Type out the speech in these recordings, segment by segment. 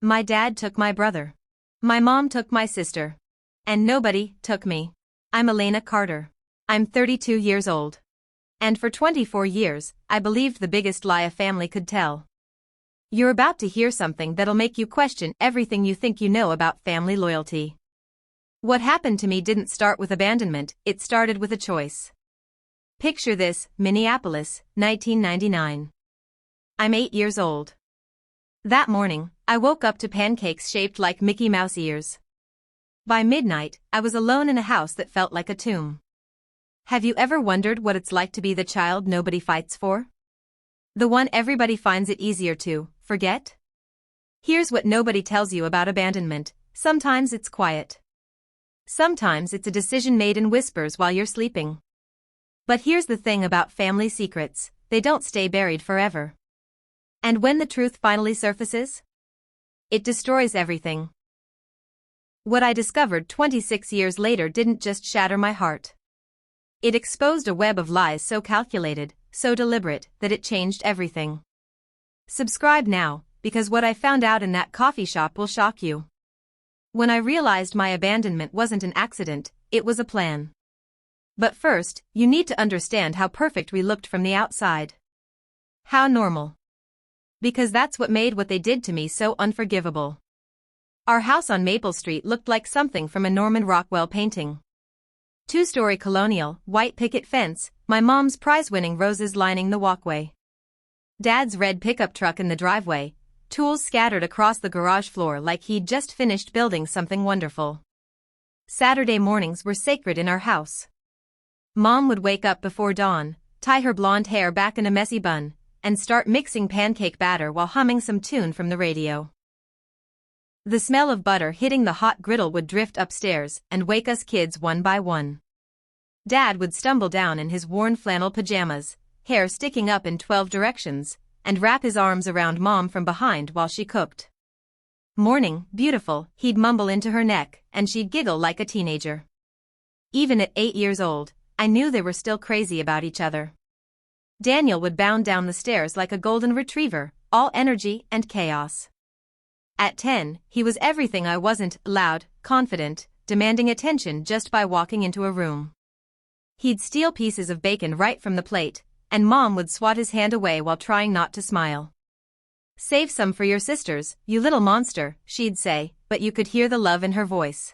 My dad took my brother. My mom took my sister. And nobody took me. I'm Elena Carter. I'm 32 years old. And for 24 years, I believed the biggest lie a family could tell. You're about to hear something that'll make you question everything you think you know about family loyalty. What happened to me didn't start with abandonment, it started with a choice. Picture this, Minneapolis, 1999. I'm 8 years old. That morning, I woke up to pancakes shaped like Mickey Mouse ears. By midnight, I was alone in a house that felt like a tomb. Have you ever wondered what it's like to be the child nobody fights for? The one everybody finds it easier to forget? Here's what nobody tells you about abandonment. Sometimes it's quiet. Sometimes it's a decision made in whispers while you're sleeping. But here's the thing about family secrets, they don't stay buried forever. And when the truth finally surfaces, it destroys everything. What I discovered 26 years later didn't just shatter my heart. It exposed a web of lies so calculated, so deliberate, that it changed everything. Subscribe now, because what I found out in that coffee shop will shock you. When I realized my abandonment wasn't an accident, it was a plan. But first, you need to understand how perfect we looked from the outside. How normal. Because that's what made what they did to me so unforgivable. Our house on Maple Street looked like something from a Norman Rockwell painting. Two-story colonial, white picket fence, my mom's prize-winning roses lining the walkway. Dad's red pickup truck in the driveway, tools scattered across the garage floor like he'd just finished building something wonderful. Saturday mornings were sacred in our house. Mom would wake up before dawn, tie her blonde hair back in a messy bun, and start mixing pancake batter while humming some tune from the radio. The smell of butter hitting the hot griddle would drift upstairs and wake us kids one by one. Dad would stumble down in his worn flannel pajamas, hair sticking up in 12 directions, and wrap his arms around Mom from behind while she cooked. "Morning, beautiful," he'd mumble into her neck, and she'd giggle like a teenager. Even at 8 years old, I knew they were still crazy about each other. Daniel would bound down the stairs like a golden retriever, all energy and chaos. At 10, he was everything I wasn't: loud, confident, demanding attention just by walking into a room. He'd steal pieces of bacon right from the plate, and Mom would swat his hand away while trying not to smile. "Save some for your sisters, you little monster," she'd say, but you could hear the love in her voice.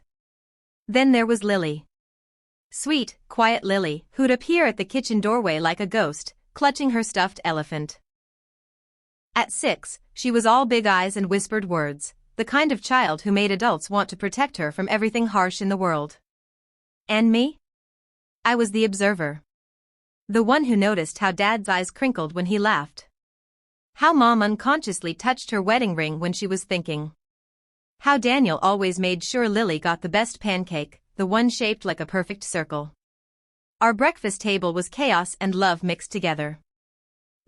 Then there was Lily. Sweet, quiet Lily, who'd appear at the kitchen doorway like a ghost, clutching her stuffed elephant. At 6, she was all big eyes and whispered words, the kind of child who made adults want to protect her from everything harsh in the world. And me? I was the observer. The one who noticed how Dad's eyes crinkled when he laughed. How Mom unconsciously touched her wedding ring when she was thinking. How Daniel always made sure Lily got the best pancake, the one shaped like a perfect circle. Our breakfast table was chaos and love mixed together.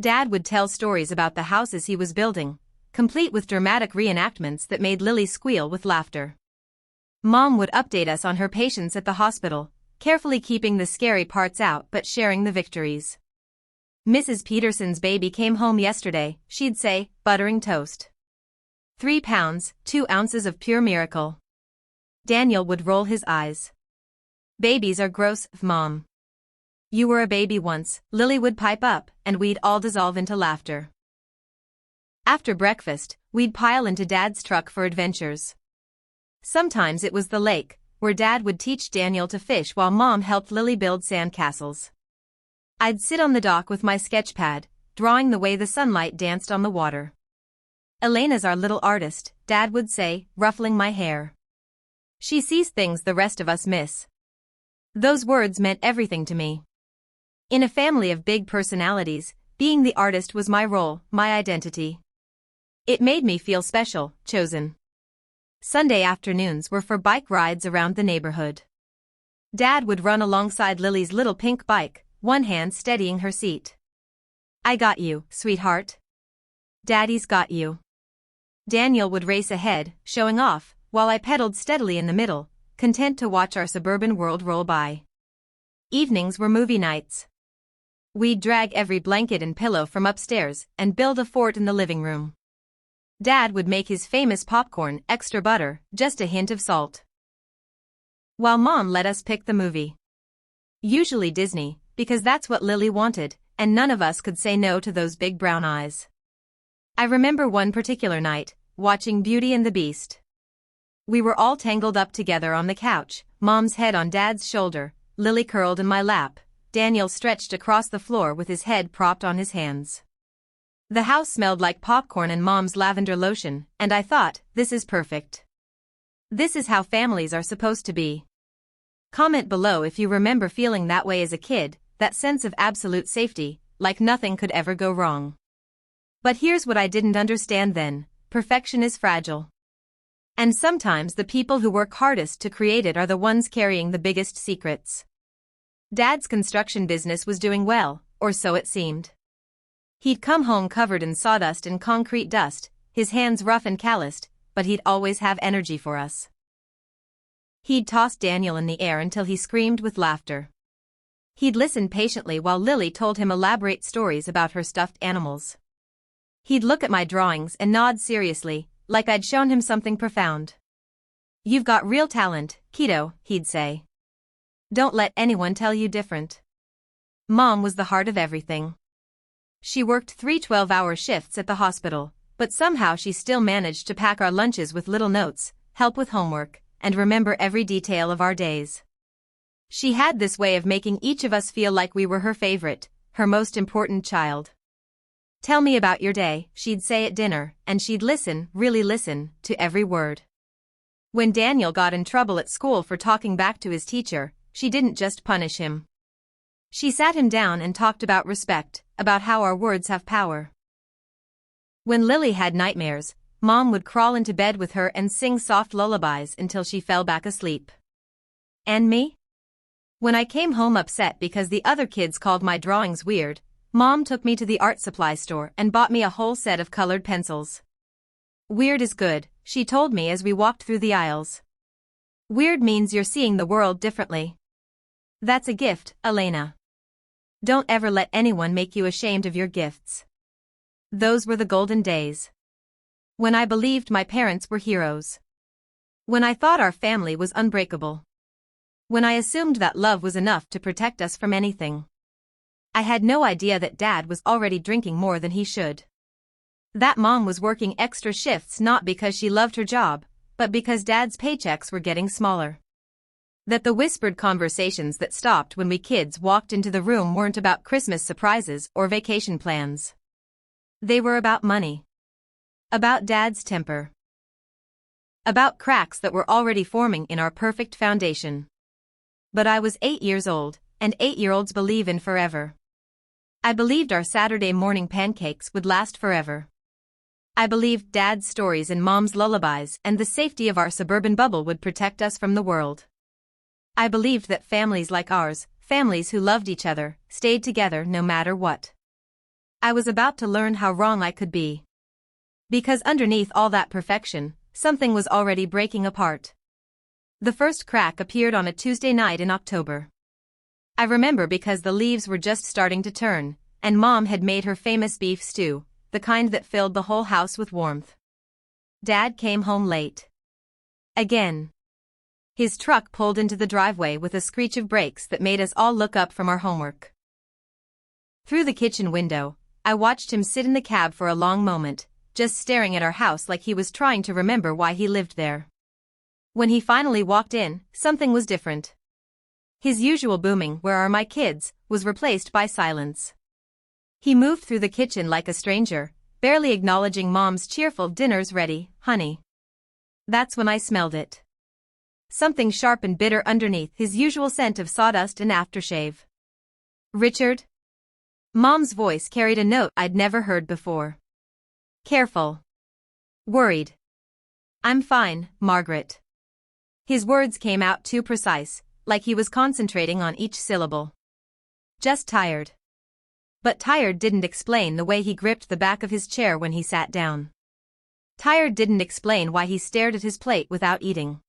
Dad would tell stories about the houses he was building, complete with dramatic reenactments that made Lily squeal with laughter. Mom would update us on her patients at the hospital, carefully keeping the scary parts out but sharing the victories. "Mrs. Peterson's baby came home yesterday," she'd say, buttering toast. 3 pounds, 2 ounces of pure miracle. Daniel would roll his eyes. "Babies are gross, Mom." "You were a baby once," Lily would pipe up, and we'd all dissolve into laughter. After breakfast, we'd pile into Dad's truck for adventures. Sometimes it was the lake, where Dad would teach Daniel to fish while Mom helped Lily build sand castles. I'd sit on the dock with my sketch pad, drawing the way the sunlight danced on the water. "Elena's our little artist," Dad would say, ruffling my hair. "She sees things the rest of us miss." Those words meant everything to me. In a family of big personalities, being the artist was my role, my identity. It made me feel special, chosen. Sunday afternoons were for bike rides around the neighborhood. Dad would run alongside Lily's little pink bike, one hand steadying her seat. "I got you, sweetheart. Daddy's got you." Daniel would race ahead, showing off, while I pedaled steadily in the middle, content to watch our suburban world roll by. Evenings were movie nights. We'd drag every blanket and pillow from upstairs and build a fort in the living room. Dad would make his famous popcorn, extra butter, just a hint of salt. While Mom let us pick the movie. Usually Disney, because that's what Lily wanted, and none of us could say no to those big brown eyes. I remember one particular night, watching Beauty and the Beast. We were all tangled up together on the couch, Mom's head on Dad's shoulder, Lily curled in my lap, Daniel stretched across the floor with his head propped on his hands. The house smelled like popcorn and Mom's lavender lotion, and I thought, this is perfect. This is how families are supposed to be. Comment below if you remember feeling that way as a kid, that sense of absolute safety, like nothing could ever go wrong. But here's what I didn't understand then: perfection is fragile. And sometimes the people who work hardest to create it are the ones carrying the biggest secrets. Dad's construction business was doing well, or so it seemed. He'd come home covered in sawdust and concrete dust, his hands rough and calloused, but he'd always have energy for us. He'd toss Daniel in the air until he screamed with laughter. He'd listen patiently while Lily told him elaborate stories about her stuffed animals. He'd look at my drawings and nod seriously, like I'd shown him something profound. "You've got real talent, kiddo," he'd say. "Don't let anyone tell you different." Mom was the heart of everything. She worked 3 12-hour shifts at the hospital, but somehow she still managed to pack our lunches with little notes, help with homework, and remember every detail of our days. She had this way of making each of us feel like we were her favorite, her most important child. "Tell me about your day," she'd say at dinner, and she'd listen, really listen, to every word. When Daniel got in trouble at school for talking back to his teacher, she didn't just punish him. She sat him down and talked about respect, about how our words have power. When Lily had nightmares, Mom would crawl into bed with her and sing soft lullabies until she fell back asleep. And me? When I came home upset because the other kids called my drawings weird, Mom took me to the art supply store and bought me a whole set of colored pencils. "Weird is good," she told me as we walked through the aisles. "Weird means you're seeing the world differently. That's a gift, Elena. Don't ever let anyone make you ashamed of your gifts." Those were the golden days. When I believed my parents were heroes. When I thought our family was unbreakable. When I assumed that love was enough to protect us from anything. I had no idea that Dad was already drinking more than he should. That Mom was working extra shifts not because she loved her job, but because Dad's paychecks were getting smaller. That the whispered conversations that stopped when we kids walked into the room weren't about Christmas surprises or vacation plans. They were about money. About Dad's temper. About cracks that were already forming in our perfect foundation. But I was 8 years old, and 8-year-olds believe in forever. I believed our Saturday morning pancakes would last forever. I believed Dad's stories and Mom's lullabies and the safety of our suburban bubble would protect us from the world. I believed that families like ours, families who loved each other, stayed together no matter what. I was about to learn how wrong I could be. Because underneath all that perfection, something was already breaking apart. The first crack appeared on a Tuesday night in October. I remember because the leaves were just starting to turn, and Mom had made her famous beef stew, the kind that filled the whole house with warmth. Dad came home late. Again. His truck pulled into the driveway with a screech of brakes that made us all look up from our homework. Through the kitchen window, I watched him sit in the cab for a long moment, just staring at our house like he was trying to remember why he lived there. When he finally walked in, something was different. His usual booming "Where are my kids?" was replaced by silence. He moved through the kitchen like a stranger, barely acknowledging Mom's cheerful "Dinner's ready, honey." That's when I smelled it. Something sharp and bitter underneath his usual scent of sawdust and aftershave. "Richard?" Mom's voice carried a note I'd never heard before. Careful. Worried. "I'm fine, Margaret." His words came out too precise, like he was concentrating on each syllable. "Just tired." But tired didn't explain the way he gripped the back of his chair when he sat down. Tired didn't explain why he stared at his plate without eating.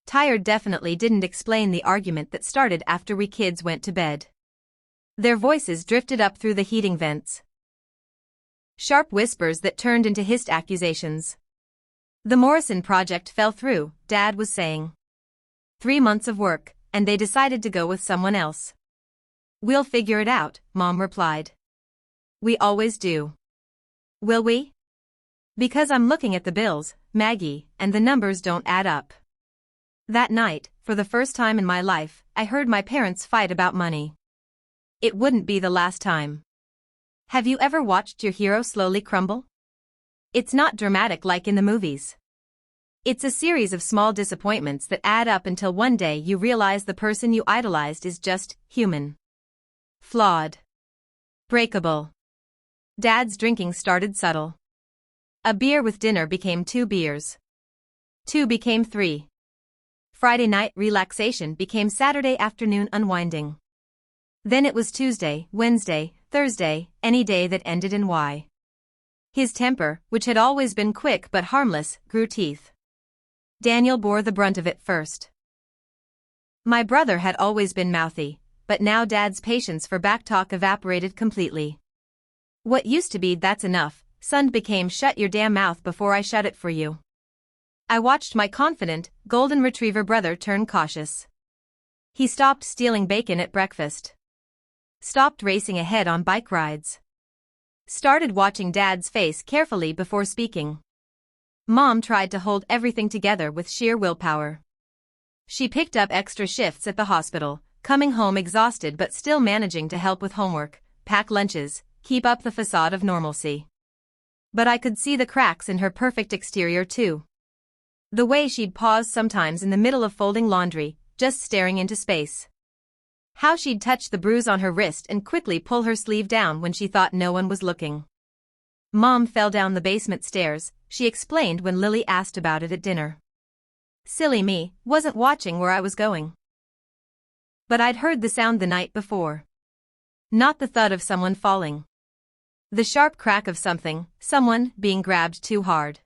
Tired definitely didn't explain the argument that started after we kids went to bed. Their voices drifted up through the heating vents. Sharp whispers that turned into hissed accusations. The Morrison project fell through, Dad was saying. 3 months of work, and they decided to go with someone else. We'll figure it out, Mom replied. We always do. Will we? Because I'm looking at the bills, Maggie, and the numbers don't add up. That night, for the first time in my life, I heard my parents fight about money. It wouldn't be the last time. Have you ever watched your hero slowly crumble? It's not dramatic like in the movies. It's a series of small disappointments that add up until one day you realize the person you idolized is just human. Flawed. Breakable. Dad's drinking started subtle. A beer with dinner became 2 beers. 2 became 3. Friday night relaxation became Saturday afternoon unwinding. Then it was Tuesday, Wednesday, Thursday, any day that ended in Y. His temper, which had always been quick but harmless, grew teeth. Daniel bore the brunt of it first. My brother had always been mouthy, but now Dad's patience for backtalk evaporated completely. What used to be "that's enough," son became "shut your damn mouth before I shut it for you." I watched my confident, golden retriever brother turn cautious. He stopped stealing bacon at breakfast. Stopped racing ahead on bike rides. Started watching Dad's face carefully before speaking. Mom tried to hold everything together with sheer willpower. She picked up extra shifts at the hospital, coming home exhausted but still managing to help with homework, pack lunches, keep up the facade of normalcy. But I could see the cracks in her perfect exterior too. The way she'd pause sometimes in the middle of folding laundry, just staring into space. How she'd touch the bruise on her wrist and quickly pull her sleeve down when she thought no one was looking. Mom fell down the basement stairs, she explained when Lily asked about it at dinner. Silly me, wasn't watching where I was going. But I'd heard the sound the night before. Not the thud of someone falling. The sharp crack of someone being grabbed too hard.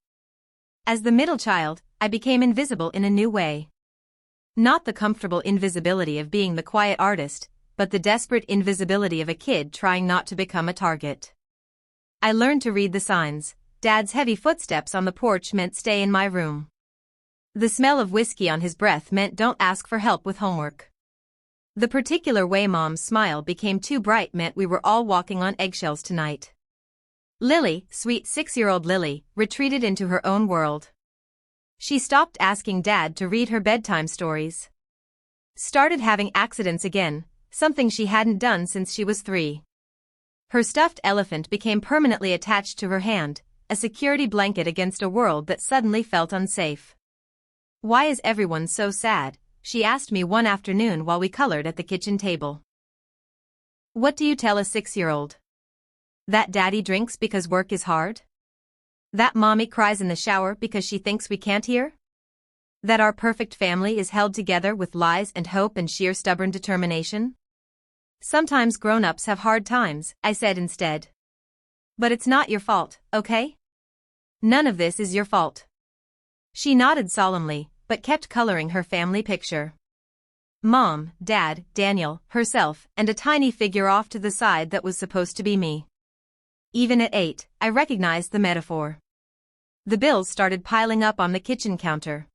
As the middle child, I became invisible in a new way. Not the comfortable invisibility of being the quiet artist, but the desperate invisibility of a kid trying not to become a target. I learned to read the signs. Dad's heavy footsteps on the porch meant stay in my room. The smell of whiskey on his breath meant don't ask for help with homework. The particular way Mom's smile became too bright meant we were all walking on eggshells tonight. Lily, sweet 6-year-old Lily, retreated into her own world. She stopped asking Dad to read her bedtime stories. Started having accidents again, something she hadn't done since she was 3. Her stuffed elephant became permanently attached to her hand, a security blanket against a world that suddenly felt unsafe. Why is everyone so sad? She asked me one afternoon while we colored at the kitchen table. What do you tell a 6-year-old? That Daddy drinks because work is hard? That Mommy cries in the shower because she thinks we can't hear? That our perfect family is held together with lies and hope and sheer stubborn determination? Sometimes grown-ups have hard times, I said instead. But it's not your fault, okay? None of this is your fault. She nodded solemnly, but kept coloring her family picture. Mom, Dad, Daniel, herself, and a tiny figure off to the side that was supposed to be me. Even at 8, I recognized the metaphor. The bills started piling up on the kitchen counter.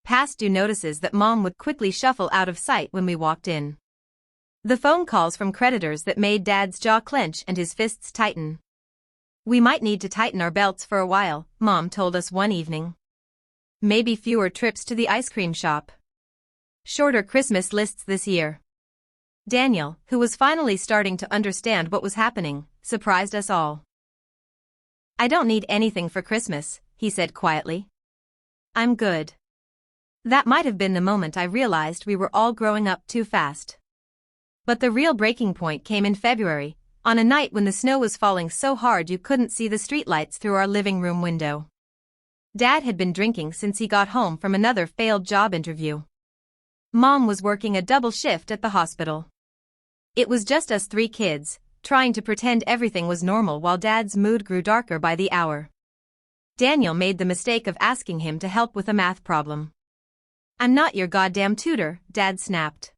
Past due notices that Mom would quickly shuffle out of sight when we walked in. The phone calls from creditors that made Dad's jaw clench and his fists tighten. We might need to tighten our belts for a while, Mom told us one evening. Maybe fewer trips to the ice cream shop. Shorter Christmas lists this year. Daniel, who was finally starting to understand what was happening, surprised us all. I don't need anything for Christmas, he said quietly. I'm good. That might have been the moment I realized we were all growing up too fast. But the real breaking point came in February, on a night when the snow was falling so hard you couldn't see the streetlights through our living room window. Dad had been drinking since he got home from another failed job interview. Mom was working a double shift at the hospital. It was just us 3 kids, trying to pretend everything was normal while Dad's mood grew darker by the hour. Daniel made the mistake of asking him to help with a math problem. I'm not your goddamn tutor, Dad snapped.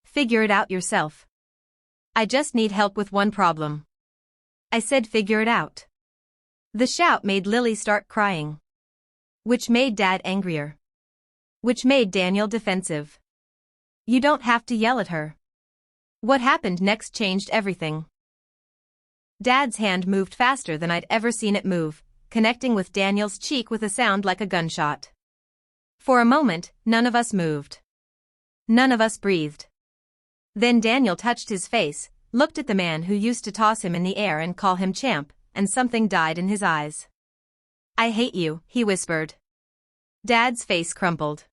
Figure it out yourself. I just need help with one problem. I said figure it out. The shout made Lily start crying. Which made Dad angrier. Which made Daniel defensive. You don't have to yell at her. What happened next changed everything. Dad's hand moved faster than I'd ever seen it move, connecting with Daniel's cheek with a sound like a gunshot. For a moment, none of us moved. None of us breathed. Then Daniel touched his face, looked at the man who used to toss him in the air and call him champ, and something died in his eyes. I hate you, he whispered. Dad's face crumpled.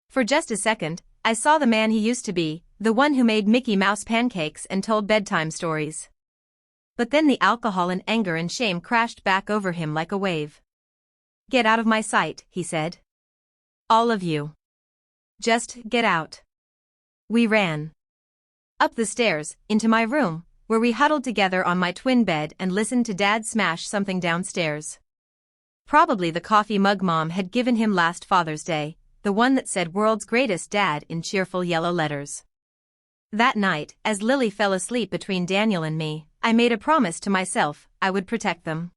For just a second, I saw the man he used to be, the one who made Mickey Mouse pancakes and told bedtime stories. But then the alcohol and anger and shame crashed back over him like a wave. Get out of my sight, he said. All of you. Just get out. We ran. Up the stairs, into my room, where we huddled together on my twin bed and listened to Dad smash something downstairs. Probably the coffee mug Mom had given him last Father's Day, the one that said "World's Greatest Dad" in cheerful yellow letters. That night, as Lily fell asleep between Daniel and me, I made a promise to myself I would protect them.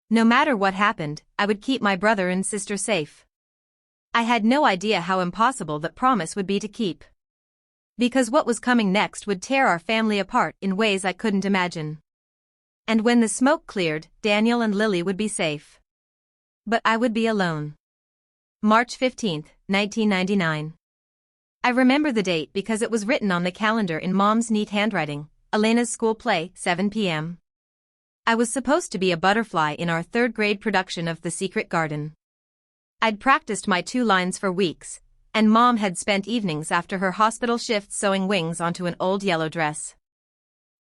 No matter what happened, I would keep my brother and sister safe. I had no idea how impossible that promise would be to keep. Because what was coming next would tear our family apart in ways I couldn't imagine. And when the smoke cleared, Daniel and Lily would be safe. But I would be alone. March 15, 1999. I remember the date because it was written on the calendar in Mom's neat handwriting, Elena's school play, 7 p.m. I was supposed to be a butterfly in our third-grade production of The Secret Garden. I'd practiced my 2 lines for weeks, and Mom had spent evenings after her hospital shift sewing wings onto an old yellow dress.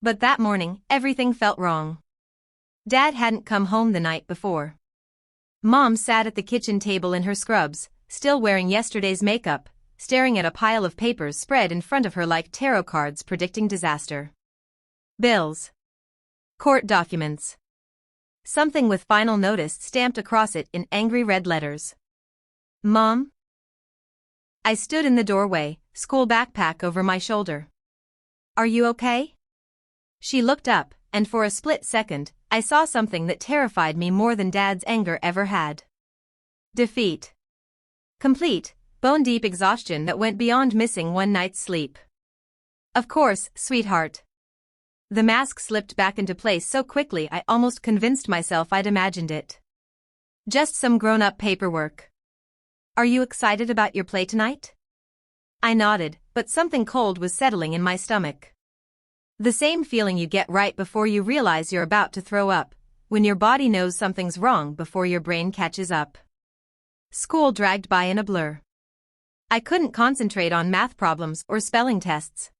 But that morning, everything felt wrong. Dad hadn't come home the night before. Mom sat at the kitchen table in her scrubs, still wearing yesterday's makeup, staring at a pile of papers spread in front of her like tarot cards predicting disaster. Bills. Court documents. Something with final notice stamped across it in angry red letters. Mom? I stood in the doorway, school backpack over my shoulder. Are you okay? She looked up, and for a split second, I saw something that terrified me more than Dad's anger ever had. Defeat. Complete, bone-deep exhaustion that went beyond missing one night's sleep. Of course, sweetheart. The mask slipped back into place so quickly I almost convinced myself I'd imagined it. Just some grown-up paperwork. Are you excited about your play tonight? I nodded, but something cold was settling in my stomach. The same feeling you get right before you realize you're about to throw up, when your body knows something's wrong before your brain catches up. School dragged by in a blur. I couldn't concentrate on math problems or spelling tests.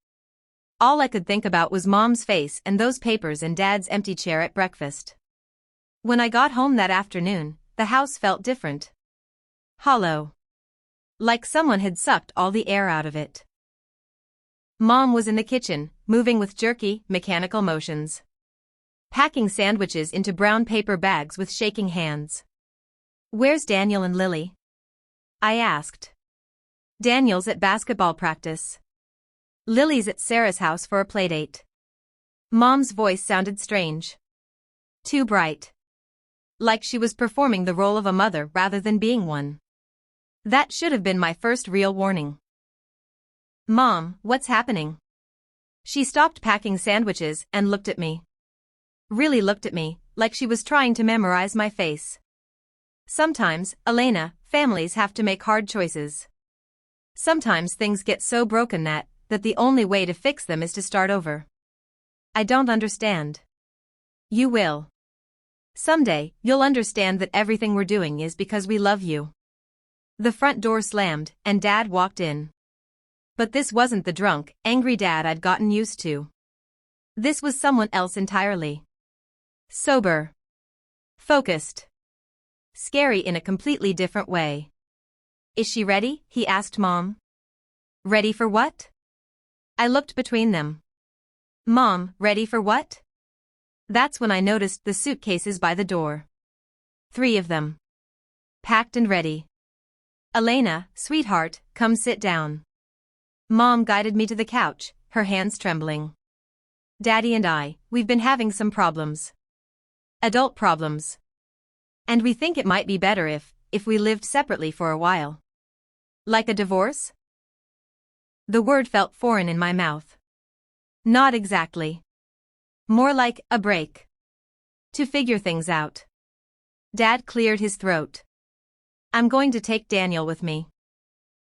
All I could think about was Mom's face and those papers and Dad's empty chair at breakfast. When I got home that afternoon, the house felt different. Hollow. Like someone had sucked all the air out of it. Mom was in the kitchen, moving with jerky, mechanical motions. Packing sandwiches into brown paper bags with shaking hands. Where's Daniel and Lily? I asked. Daniel's at basketball practice. Lily's at Sarah's house for a playdate. Mom's voice sounded strange. Too bright. Like she was performing the role of a mother rather than being one. That should have been my first real warning. Mom, what's happening? She stopped packing sandwiches and looked at me. Really looked at me, like she was trying to memorize my face. Sometimes, Elena, families have to make hard choices. Sometimes things get so broken that the only way to fix them is to start over. I don't understand. You will. Someday, you'll understand that everything we're doing is because we love you. The front door slammed, and Dad walked in. But this wasn't the drunk, angry Dad I'd gotten used to. This was someone else entirely. Sober. Focused. Scary in a completely different way. Is she ready? He asked Mom. Ready for what? I looked between them. Mom, ready for what? That's when I noticed the suitcases by the door. 3 of them. Packed and ready. Elena, sweetheart, come sit down. Mom guided me to the couch, her hands trembling. Daddy and we've been having some problems. Adult problems. And we think it might be better if we lived separately for a while. Like a divorce? The word felt foreign in my mouth. Not exactly. More like a break. To figure things out. Dad cleared his throat. I'm going to take Daniel with me.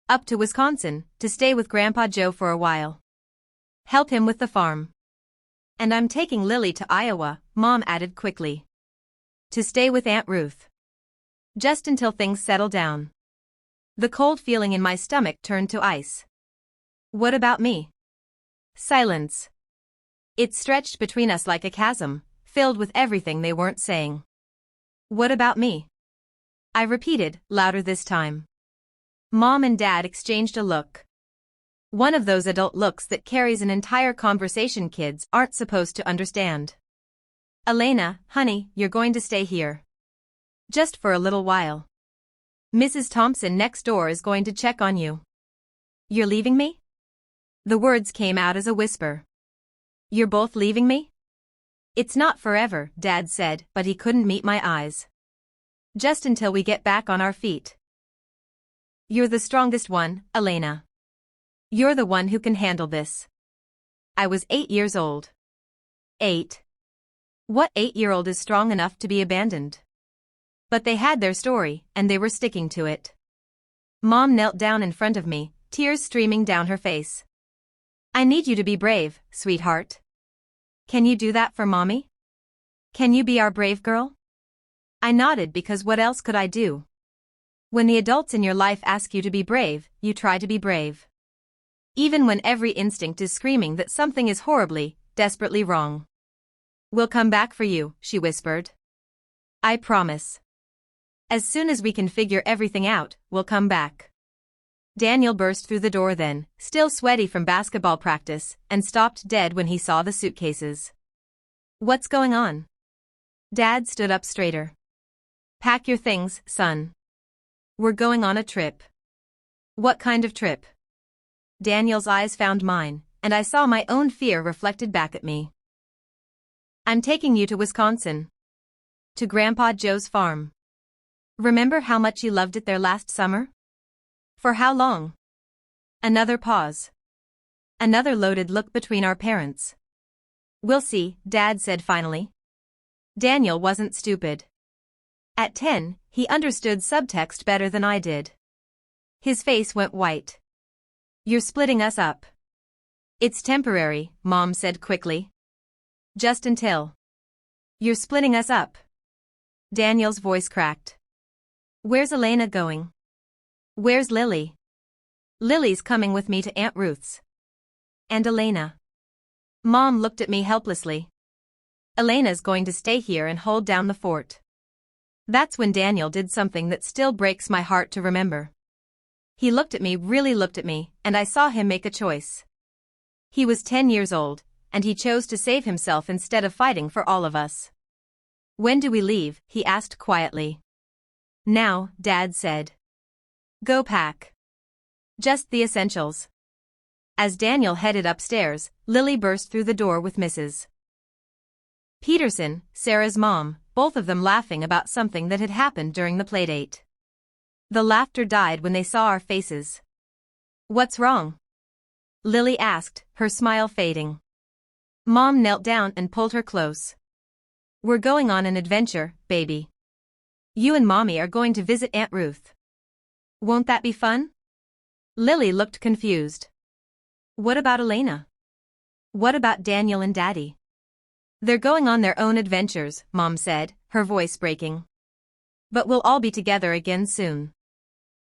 Up to Wisconsin, to stay with Grandpa Joe for a while. Help him with the farm. And I'm taking Lily to Iowa, Mom added quickly. To stay with Aunt Ruth. Just until things settle down. The cold feeling in my stomach turned to ice. What about me? Silence. It stretched between us like a chasm, filled with everything they weren't saying. What about me? I repeated, louder this time. Mom and Dad exchanged a look. One of those adult looks that carries an entire conversation kids aren't supposed to understand. Elena, honey, you're going to stay here. Just for a little while. Mrs. Thompson next door is going to check on you. You're leaving me? The words came out as a whisper. You're both leaving me? It's not forever, Dad said, but he couldn't meet my eyes. Just until we get back on our feet. You're the strongest one, Elena. You're the one who can handle this. I was 8 years old. 8. What 8-year-old is strong enough to be abandoned? But they had their story, and they were sticking to it. Mom knelt down in front of me, tears streaming down her face. I need you to be brave, sweetheart. Can you do that for Mommy? Can you be our brave girl? I nodded because what else could I do? When the adults in your life ask you to be brave, you try to be brave. Even when every instinct is screaming that something is horribly, desperately wrong. We'll come back for you, she whispered. I promise. As soon as we can figure everything out, we'll come back. Daniel burst through the door then, still sweaty from basketball practice, and stopped dead when he saw the suitcases. What's going on? Dad stood up straighter. Pack your things, son. We're going on a trip. What kind of trip? Daniel's eyes found mine, and I saw my own fear reflected back at me. I'm taking you to Wisconsin. To Grandpa Joe's farm. Remember how much you loved it there last summer? For how long? Another pause. Another loaded look between our parents. We'll see, Dad said finally. Daniel wasn't stupid. At 10, he understood subtext better than I did. His face went white. You're splitting us up. It's temporary, Mom said quickly. Just until. You're splitting us up. Daniel's voice cracked. Where's Elena going? Where's Lily? Lily's coming with me to Aunt Ruth's. And Elena? Mom looked at me helplessly. Elena's going to stay here and hold down the fort. That's when Daniel did something that still breaks my heart to remember. He looked at me, really looked at me, and I saw him make a choice. He was 10 years old, and he chose to save himself instead of fighting for all of us. When do we leave? He asked quietly. Now, Dad said. Go pack. Just the essentials. As Daniel headed upstairs, Lily burst through the door with Mrs. Peterson, Sarah's mom, both of them laughing about something that had happened during the playdate. The laughter died when they saw our faces. What's wrong? Lily asked, her smile fading. Mom knelt down and pulled her close. We're going on an adventure, baby. You and Mommy are going to visit Aunt Ruth. Won't that be fun? Lily looked confused. What about Elena? What about Daniel and Daddy? They're going on their own adventures, Mom said, her voice breaking. But we'll all be together again soon.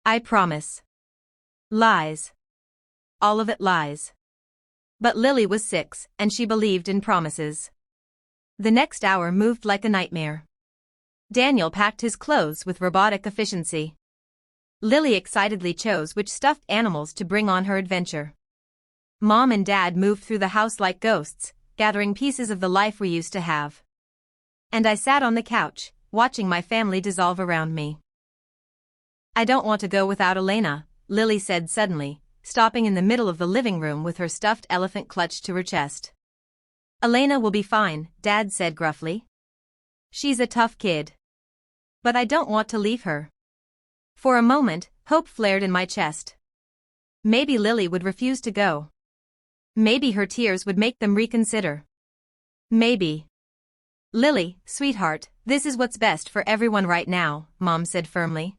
I promise. Lies. All of it lies. But Lily was 6, and she believed in promises. The next hour moved like a nightmare. Daniel packed his clothes with robotic efficiency. Lily excitedly chose which stuffed animals to bring on her adventure. Mom and Dad moved through the house like ghosts, gathering pieces of the life we used to have. And I sat on the couch, watching my family dissolve around me. I don't want to go without Elena, Lily said suddenly, stopping in the middle of the living room with her stuffed elephant clutched to her chest. Elena will be fine, Dad said gruffly. She's a tough kid. But I don't want to leave her. For a moment, hope flared in my chest. Maybe Lily would refuse to go. Maybe her tears would make them reconsider. Maybe. Lily, sweetheart, this is what's best for everyone right now, Mom said firmly.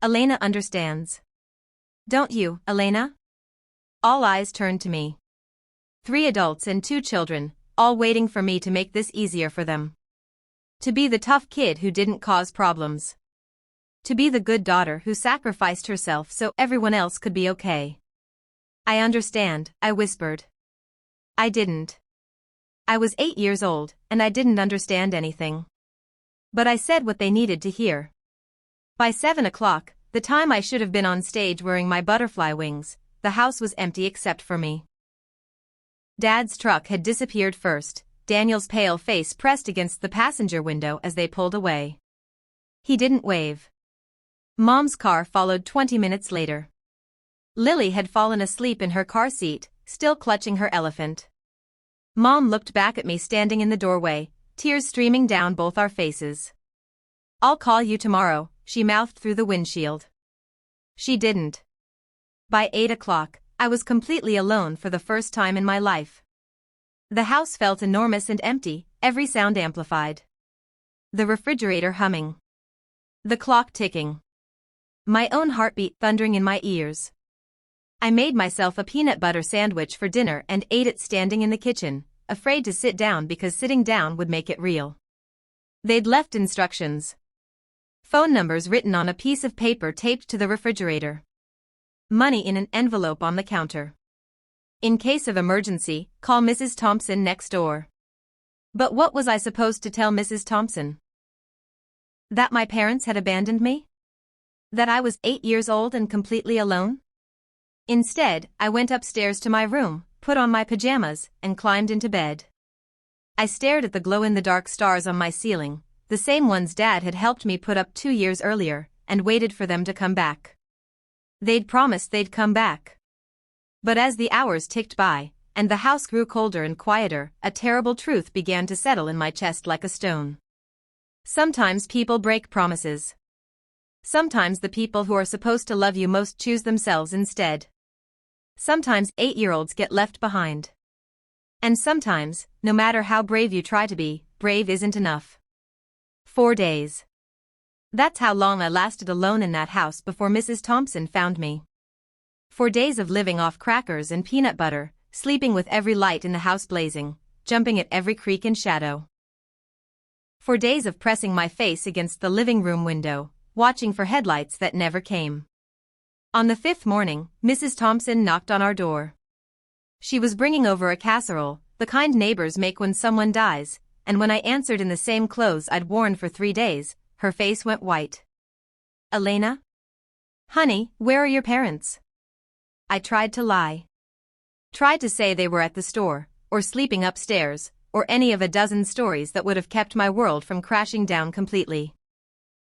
Elena understands. Don't you, Elena? All eyes turned to me. 3 adults and 2 children, all waiting for me to make this easier for them. To be the tough kid who didn't cause problems. To be the good daughter who sacrificed herself so everyone else could be okay. I understand, I whispered. I didn't. I was 8 years old, and I didn't understand anything. But I said what they needed to hear. By 7 o'clock, the time I should have been on stage wearing my butterfly wings, the house was empty except for me. Dad's truck had disappeared first, Daniel's pale face pressed against the passenger window as they pulled away. He didn't wave. Mom's car followed 20 minutes later. Lily had fallen asleep in her car seat, still clutching her elephant. Mom looked back at me standing in the doorway, tears streaming down both our faces. I'll call you tomorrow, she mouthed through the windshield. She didn't. By 8 o'clock, I was completely alone for the first time in my life. The house felt enormous and empty, every sound amplified. The refrigerator humming. The clock ticking. My own heartbeat thundering in my ears. I made myself a peanut butter sandwich for dinner and ate it standing in the kitchen, afraid to sit down because sitting down would make it real. They'd left instructions. Phone numbers written on a piece of paper taped to the refrigerator. Money in an envelope on the counter. In case of emergency, call Mrs. Thompson next door. But what was I supposed to tell Mrs. Thompson? That my parents had abandoned me? That I was 8 years old and completely alone? Instead, I went upstairs to my room, put on my pajamas, and climbed into bed. I stared at the glow-in-the-dark stars on my ceiling, the same ones Dad had helped me put up 2 years earlier, and waited for them to come back. They'd promised they'd come back. But as the hours ticked by, and the house grew colder and quieter, a terrible truth began to settle in my chest like a stone. Sometimes people break promises. Sometimes the people who are supposed to love you most choose themselves instead. Sometimes 8-year-olds get left behind. And sometimes, no matter how brave you try to be, brave isn't enough. 4 days. That's how long I lasted alone in that house before Mrs. Thompson found me. 4 days of living off crackers and peanut butter, sleeping with every light in the house blazing, jumping at every creak and shadow. 4 days of pressing my face against the living room window, watching for headlights that never came. On the 5th morning, Mrs. Thompson knocked on our door. She was bringing over a casserole, the kind neighbors make when someone dies, and when I answered in the same clothes I'd worn for 3 days, her face went white. Elena? Honey, where are your parents? I tried to lie. Tried to say they were at the store, or sleeping upstairs, or any of a dozen stories that would have kept my world from crashing down completely.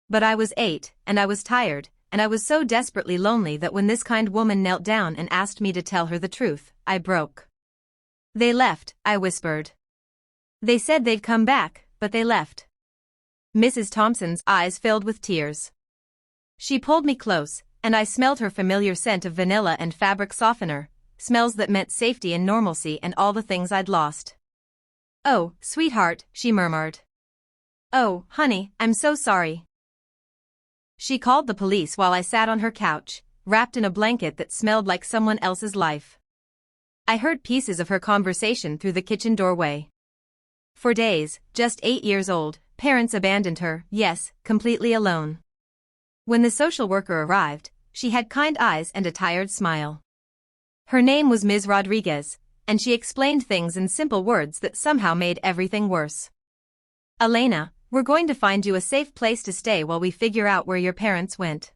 But I was 8, and I was tired, and I was so desperately lonely that when this kind woman knelt down and asked me to tell her the truth, I broke. They left, I whispered. They said they'd come back, but they left. Mrs. Thompson's eyes filled with tears. She pulled me close, and I smelled her familiar scent of vanilla and fabric softener, smells that meant safety and normalcy and all the things I'd lost. Oh, sweetheart, she murmured. Oh, honey, I'm so sorry. She called the police while I sat on her couch, wrapped in a blanket that smelled like someone else's life. I heard pieces of her conversation through the kitchen doorway. For days, just 8 years old, parents abandoned her, yes, completely alone. When the social worker arrived, she had kind eyes and a tired smile. Her name was Ms. Rodriguez, and she explained things in simple words that somehow made everything worse. Elena, we're going to find you a safe place to stay while we figure out where your parents went.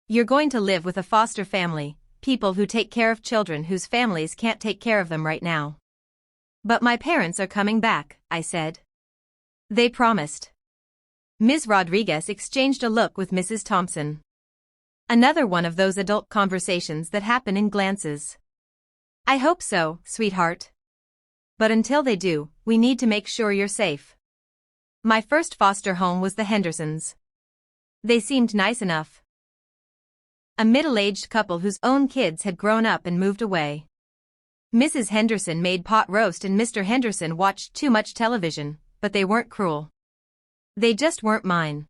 You're going to live with a foster family, people who take care of children whose families can't take care of them right now. But my parents are coming back, I said. They promised. Ms. Rodriguez exchanged a look with Mrs. Thompson. Another one of those adult conversations that happen in glances. I hope so, sweetheart. But until they do, we need to make sure you're safe. My first foster home was the Hendersons. They seemed nice enough. A middle-aged couple whose own kids had grown up and moved away. Mrs. Henderson made pot roast and Mr. Henderson watched too much television, but they weren't cruel. They just weren't mine.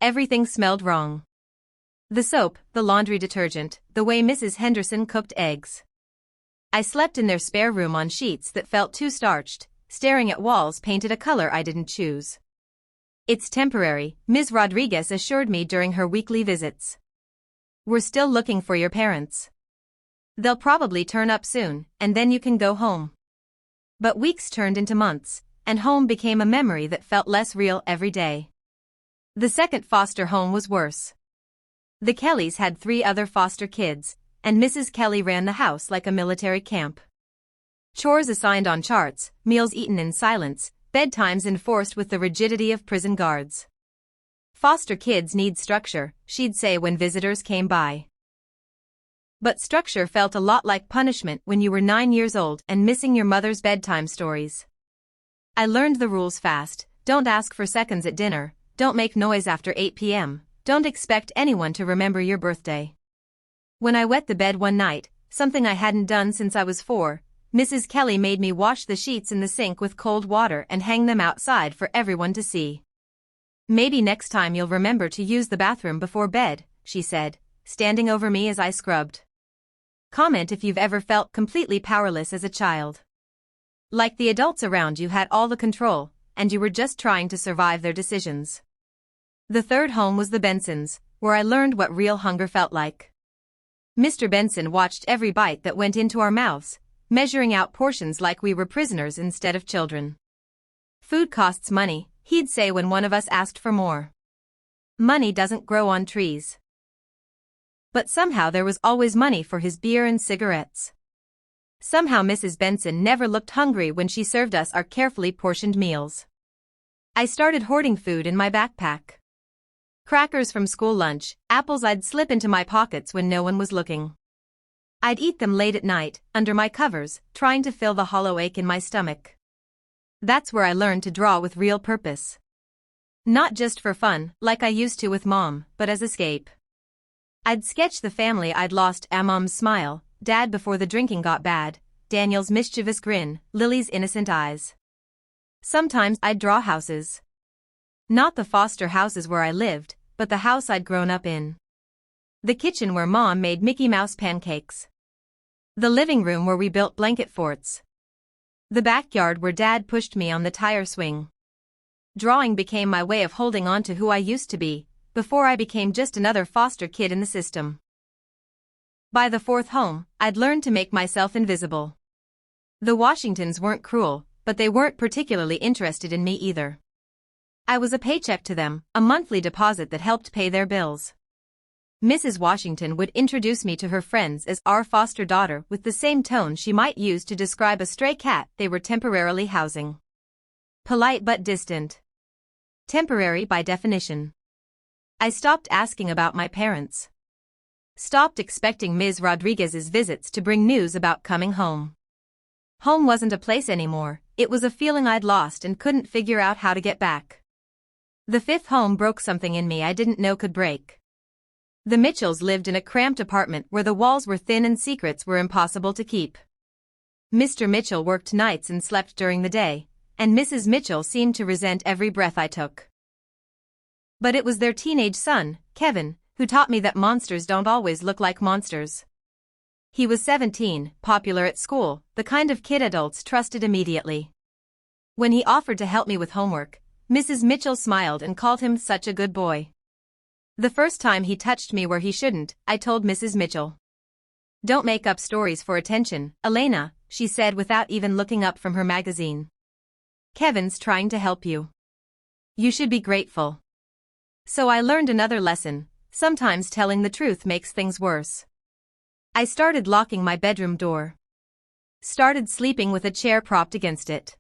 Everything smelled wrong. The soap, the laundry detergent, the way Mrs. Henderson cooked eggs. I slept in their spare room on sheets that felt too starched, staring at walls painted a color I didn't choose. It's temporary, Ms. Rodriguez assured me during her weekly visits. We're still looking for your parents. They'll probably turn up soon, and then you can go home. But weeks turned into months, and home became a memory that felt less real every day. The second foster home was worse. The Kellys had 3 other foster kids, and Mrs. Kelly ran the house like a military camp. Chores assigned on charts, meals eaten in silence, bedtimes enforced with the rigidity of prison guards. Foster kids need structure, she'd say when visitors came by. But structure felt a lot like punishment when you were 9 years old and missing your mother's bedtime stories. I learned the rules fast: don't ask for seconds at dinner, don't make noise after 8 p.m., don't expect anyone to remember your birthday. When I wet the bed one night, something I hadn't done since I was 4, Mrs. Kelly made me wash the sheets in the sink with cold water and hang them outside for everyone to see. Maybe next time you'll remember to use the bathroom before bed, she said, standing over me as I scrubbed. Comment if you've ever felt completely powerless as a child. Like the adults around you had all the control, and you were just trying to survive their decisions. The third home was the Bensons, where I learned what real hunger felt like. Mr. Benson watched every bite that went into our mouths, measuring out portions like we were prisoners instead of children. Food costs money, he'd say when one of us asked for more. Money doesn't grow on trees. But somehow there was always money for his beer and cigarettes. Somehow Mrs. Benson never looked hungry when she served us our carefully portioned meals. I started hoarding food in my backpack. Crackers from school lunch, apples I'd slip into my pockets when no one was looking. I'd eat them late at night, under my covers, trying to fill the hollow ache in my stomach. That's where I learned to draw with real purpose. Not just for fun, like I used to with Mom, but as escape. I'd sketch the family I'd lost: Mom's smile, Dad before the drinking got bad, Daniel's mischievous grin, Lily's innocent eyes. Sometimes I'd draw houses. Not the foster houses where I lived, but the house I'd grown up in. The kitchen where Mom made Mickey Mouse pancakes. The living room where we built blanket forts. The backyard where Dad pushed me on the tire swing. Drawing became my way of holding on to who I used to be, before I became just another foster kid in the system. By the fourth home, I'd learned to make myself invisible. The Washingtons weren't cruel, but they weren't particularly interested in me either. I was a paycheck to them, a monthly deposit that helped pay their bills. Mrs. Washington would introduce me to her friends as our foster daughter with the same tone she might use to describe a stray cat they were temporarily housing. Polite but distant. Temporary by definition. I stopped asking about my parents. Stopped expecting Ms. Rodriguez's visits to bring news about coming home. Home wasn't a place anymore, it was a feeling I'd lost and couldn't figure out how to get back. The fifth home broke something in me I didn't know could break. The Mitchells lived in a cramped apartment where the walls were thin and secrets were impossible to keep. Mr. Mitchell worked nights and slept during the day, and Mrs. Mitchell seemed to resent every breath I took. But it was their teenage son, Kevin, who taught me that monsters don't always look like monsters. He was 17, popular at school, the kind of kid adults trusted immediately. When he offered to help me with homework, Mrs. Mitchell smiled and called him such a good boy. The first time he touched me where he shouldn't, I told Mrs. Mitchell. "Don't make up stories for attention, Elena," she said without even looking up from her magazine. "Kevin's trying to help you. You should be grateful." So I learned another lesson: sometimes telling the truth makes things worse. I started locking my bedroom door. Started sleeping with a chair propped against it.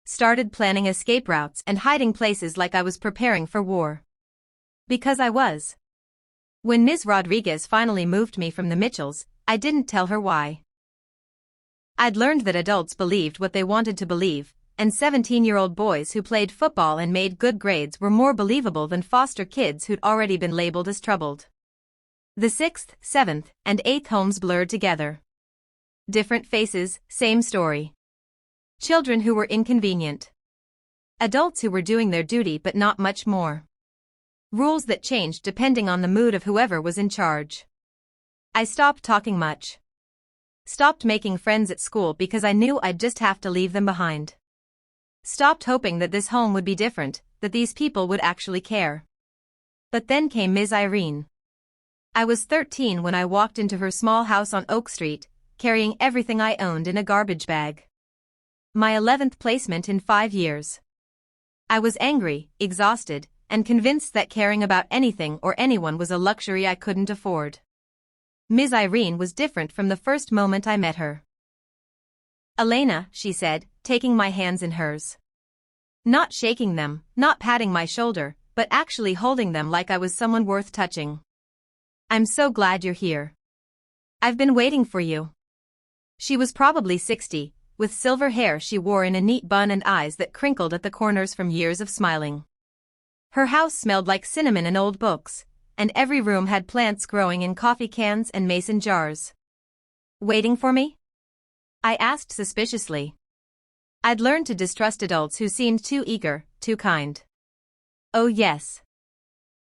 Started planning escape routes and hiding places like I was preparing for war. Because I was. When Ms. Rodriguez finally moved me from the Mitchells, I didn't tell her why. I'd learned that adults believed what they wanted to believe, and 17-year-old boys who played football and made good grades were more believable than foster kids who'd already been labeled as troubled. The 6th, 7th, and 8th homes blurred together. Different faces, same story. Children who were inconvenient. Adults who were doing their duty but not much more. Rules that changed depending on the mood of whoever was in charge. I stopped talking much. Stopped making friends at school because I knew I'd just have to leave them behind. Stopped hoping that this home would be different, that these people would actually care. But then came Ms. Irene. I was 13 when I walked into her small house on Oak Street, carrying everything I owned in a garbage bag. My 11th placement in 5 years. I was angry, exhausted, and convinced that caring about anything or anyone was a luxury I couldn't afford. Ms. Irene was different from the first moment I met her. "Elena," she said, taking my hands in hers. Not shaking them, not patting my shoulder, but actually holding them like I was someone worth touching. "I'm so glad you're here. I've been waiting for you." She was probably 60, with silver hair she wore in a neat bun and eyes that crinkled at the corners from years of smiling. Her house smelled like cinnamon and old books, and every room had plants growing in coffee cans and mason jars. "Waiting for me?" I asked suspiciously. I'd learned to distrust adults who seemed too eager, too kind. "Oh yes.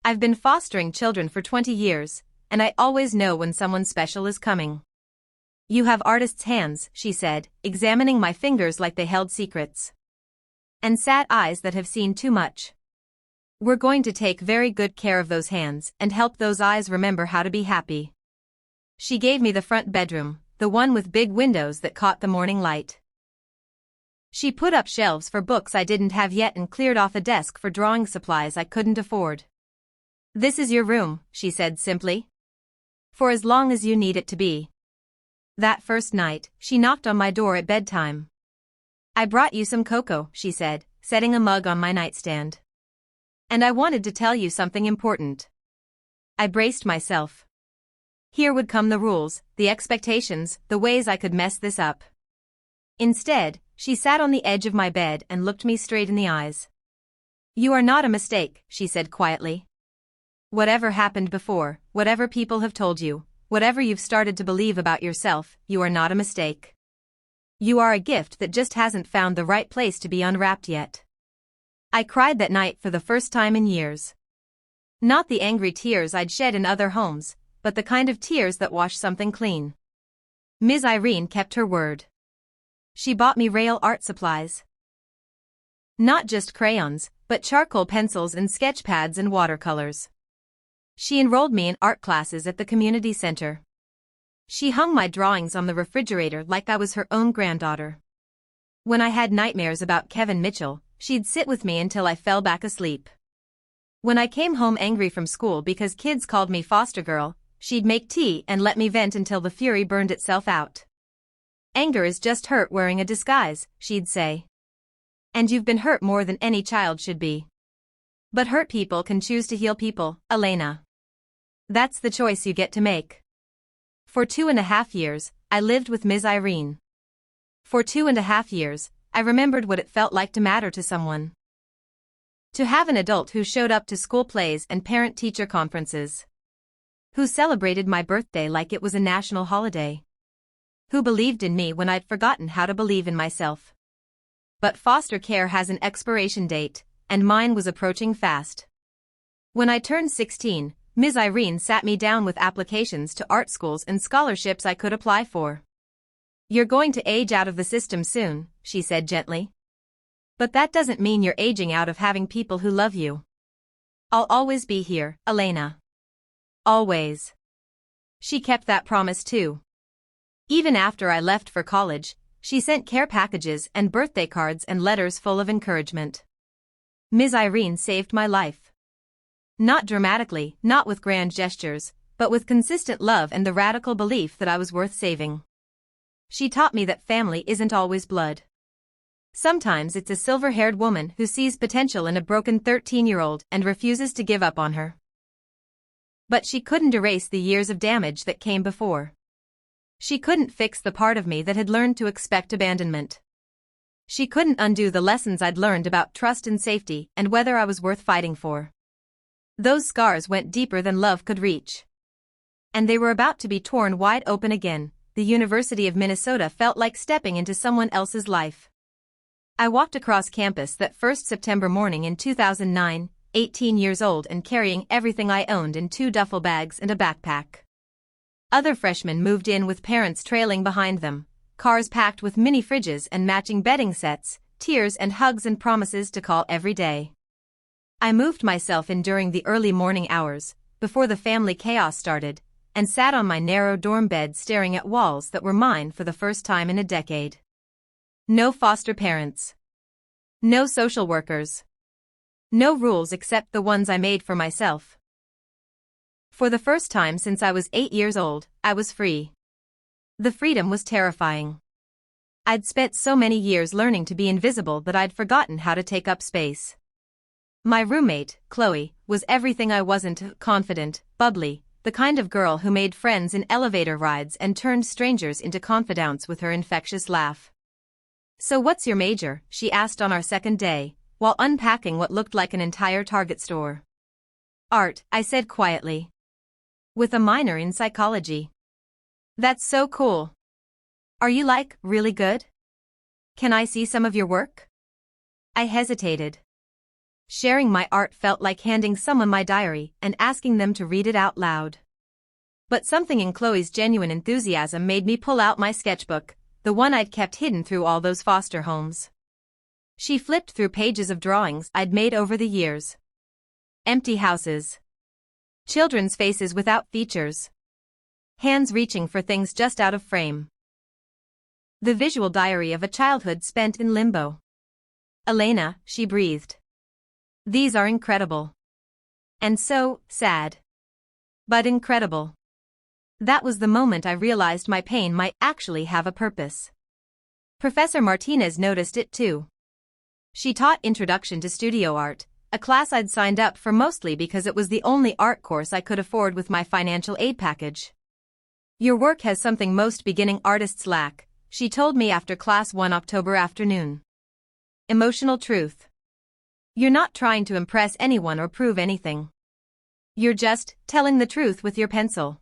I've been fostering children for 20 years, and I always know when someone special is coming." "You have artist's hands," she said, examining my fingers like they held secrets. "And sad eyes that have seen too much. We're going to take very good care of those hands and help those eyes remember how to be happy." She gave me the front bedroom, the one with big windows that caught the morning light. She put up shelves for books I didn't have yet and cleared off a desk for drawing supplies I couldn't afford. "This is your room," she said simply. "For as long as you need it to be." That first night, she knocked on my door at bedtime. "I brought you some cocoa," she said, setting a mug on my nightstand. "And I wanted to tell you something important." I braced myself. Here would come the rules, the expectations, the ways I could mess this up. Instead, she sat on the edge of my bed and looked me straight in the eyes. "You are not a mistake," she said quietly. "Whatever happened before, whatever people have told you, whatever you've started to believe about yourself, you are not a mistake. You are a gift that just hasn't found the right place to be unwrapped yet." I cried that night for the first time in years. Not the angry tears I'd shed in other homes, but the kind of tears that wash something clean. Ms. Irene kept her word. She bought me real art supplies. Not just crayons, but charcoal pencils and sketch pads and watercolors. She enrolled me in art classes at the community center. She hung my drawings on the refrigerator like I was her own granddaughter. When I had nightmares about Kevin Mitchell, she'd sit with me until I fell back asleep. When I came home angry from school because kids called me foster girl, she'd make tea and let me vent until the fury burned itself out. "Anger is just hurt wearing a disguise," she'd say. "And you've been hurt more than any child should be. But hurt people can choose to heal people, Elena. That's the choice you get to make." For 2.5 years, I lived with Ms. Irene. For 2.5 years, I remembered what it felt like to matter to someone. To have an adult who showed up to school plays and parent-teacher conferences. Who celebrated my birthday like it was a national holiday. Who believed in me when I'd forgotten how to believe in myself. But foster care has an expiration date, and mine was approaching fast. When I turned 16, Ms. Irene sat me down with applications to art schools and scholarships I could apply for. "You're going to age out of the system soon," she said gently. "But that doesn't mean you're aging out of having people who love you. I'll always be here, Elena. Always." She kept that promise too. Even after I left for college, she sent care packages and birthday cards and letters full of encouragement. Ms. Irene saved my life. Not dramatically, not with grand gestures, but with consistent love and the radical belief that I was worth saving. She taught me that family isn't always blood. Sometimes it's a silver-haired woman who sees potential in a broken 13-year-old and refuses to give up on her. But she couldn't erase the years of damage that came before. She couldn't fix the part of me that had learned to expect abandonment. She couldn't undo the lessons I'd learned about trust and safety and whether I was worth fighting for. Those scars went deeper than love could reach. And they were about to be torn wide open again. The University of Minnesota felt like stepping into someone else's life. I walked across campus that first September morning in 2009, 18 years old and carrying everything I owned in 2 duffel bags and a backpack. Other freshmen moved in with parents trailing behind them, cars packed with mini fridges and matching bedding sets, tears and hugs and promises to call every day. I moved myself in during the early morning hours, before the family chaos started, and sat on my narrow dorm bed staring at walls that were mine for the first time in a decade. No foster parents. No social workers. No rules except the ones I made for myself. For the first time since I was 8 years old, I was free. The freedom was terrifying. I'd spent so many years learning to be invisible that I'd forgotten how to take up space. My roommate, Chloe, was everything I wasn't: confident, bubbly, the kind of girl who made friends in elevator rides and turned strangers into confidants with her infectious laugh. "So what's your major?" she asked on our second day, while unpacking what looked like an entire Target store. "Art," I said quietly. "With a minor in psychology." "That's so cool. Are you really good? Can I see some of your work?" I hesitated. Sharing my art felt like handing someone my diary and asking them to read it out loud. But something in Chloe's genuine enthusiasm made me pull out my sketchbook, the one I'd kept hidden through all those foster homes. She flipped through pages of drawings I'd made over the years. Empty houses. Children's faces without features. Hands reaching for things just out of frame. The visual diary of a childhood spent in limbo. "Elena," she breathed. "These are incredible. And so sad. But incredible." That was the moment I realized my pain might actually have a purpose. Professor Martinez noticed it too. She taught Introduction to Studio Art, a class I'd signed up for mostly because it was the only art course I could afford with my financial aid package. "Your work has something most beginning artists lack," she told me after class one October afternoon. "Emotional truth. You're not trying to impress anyone or prove anything. You're just telling the truth with your pencil."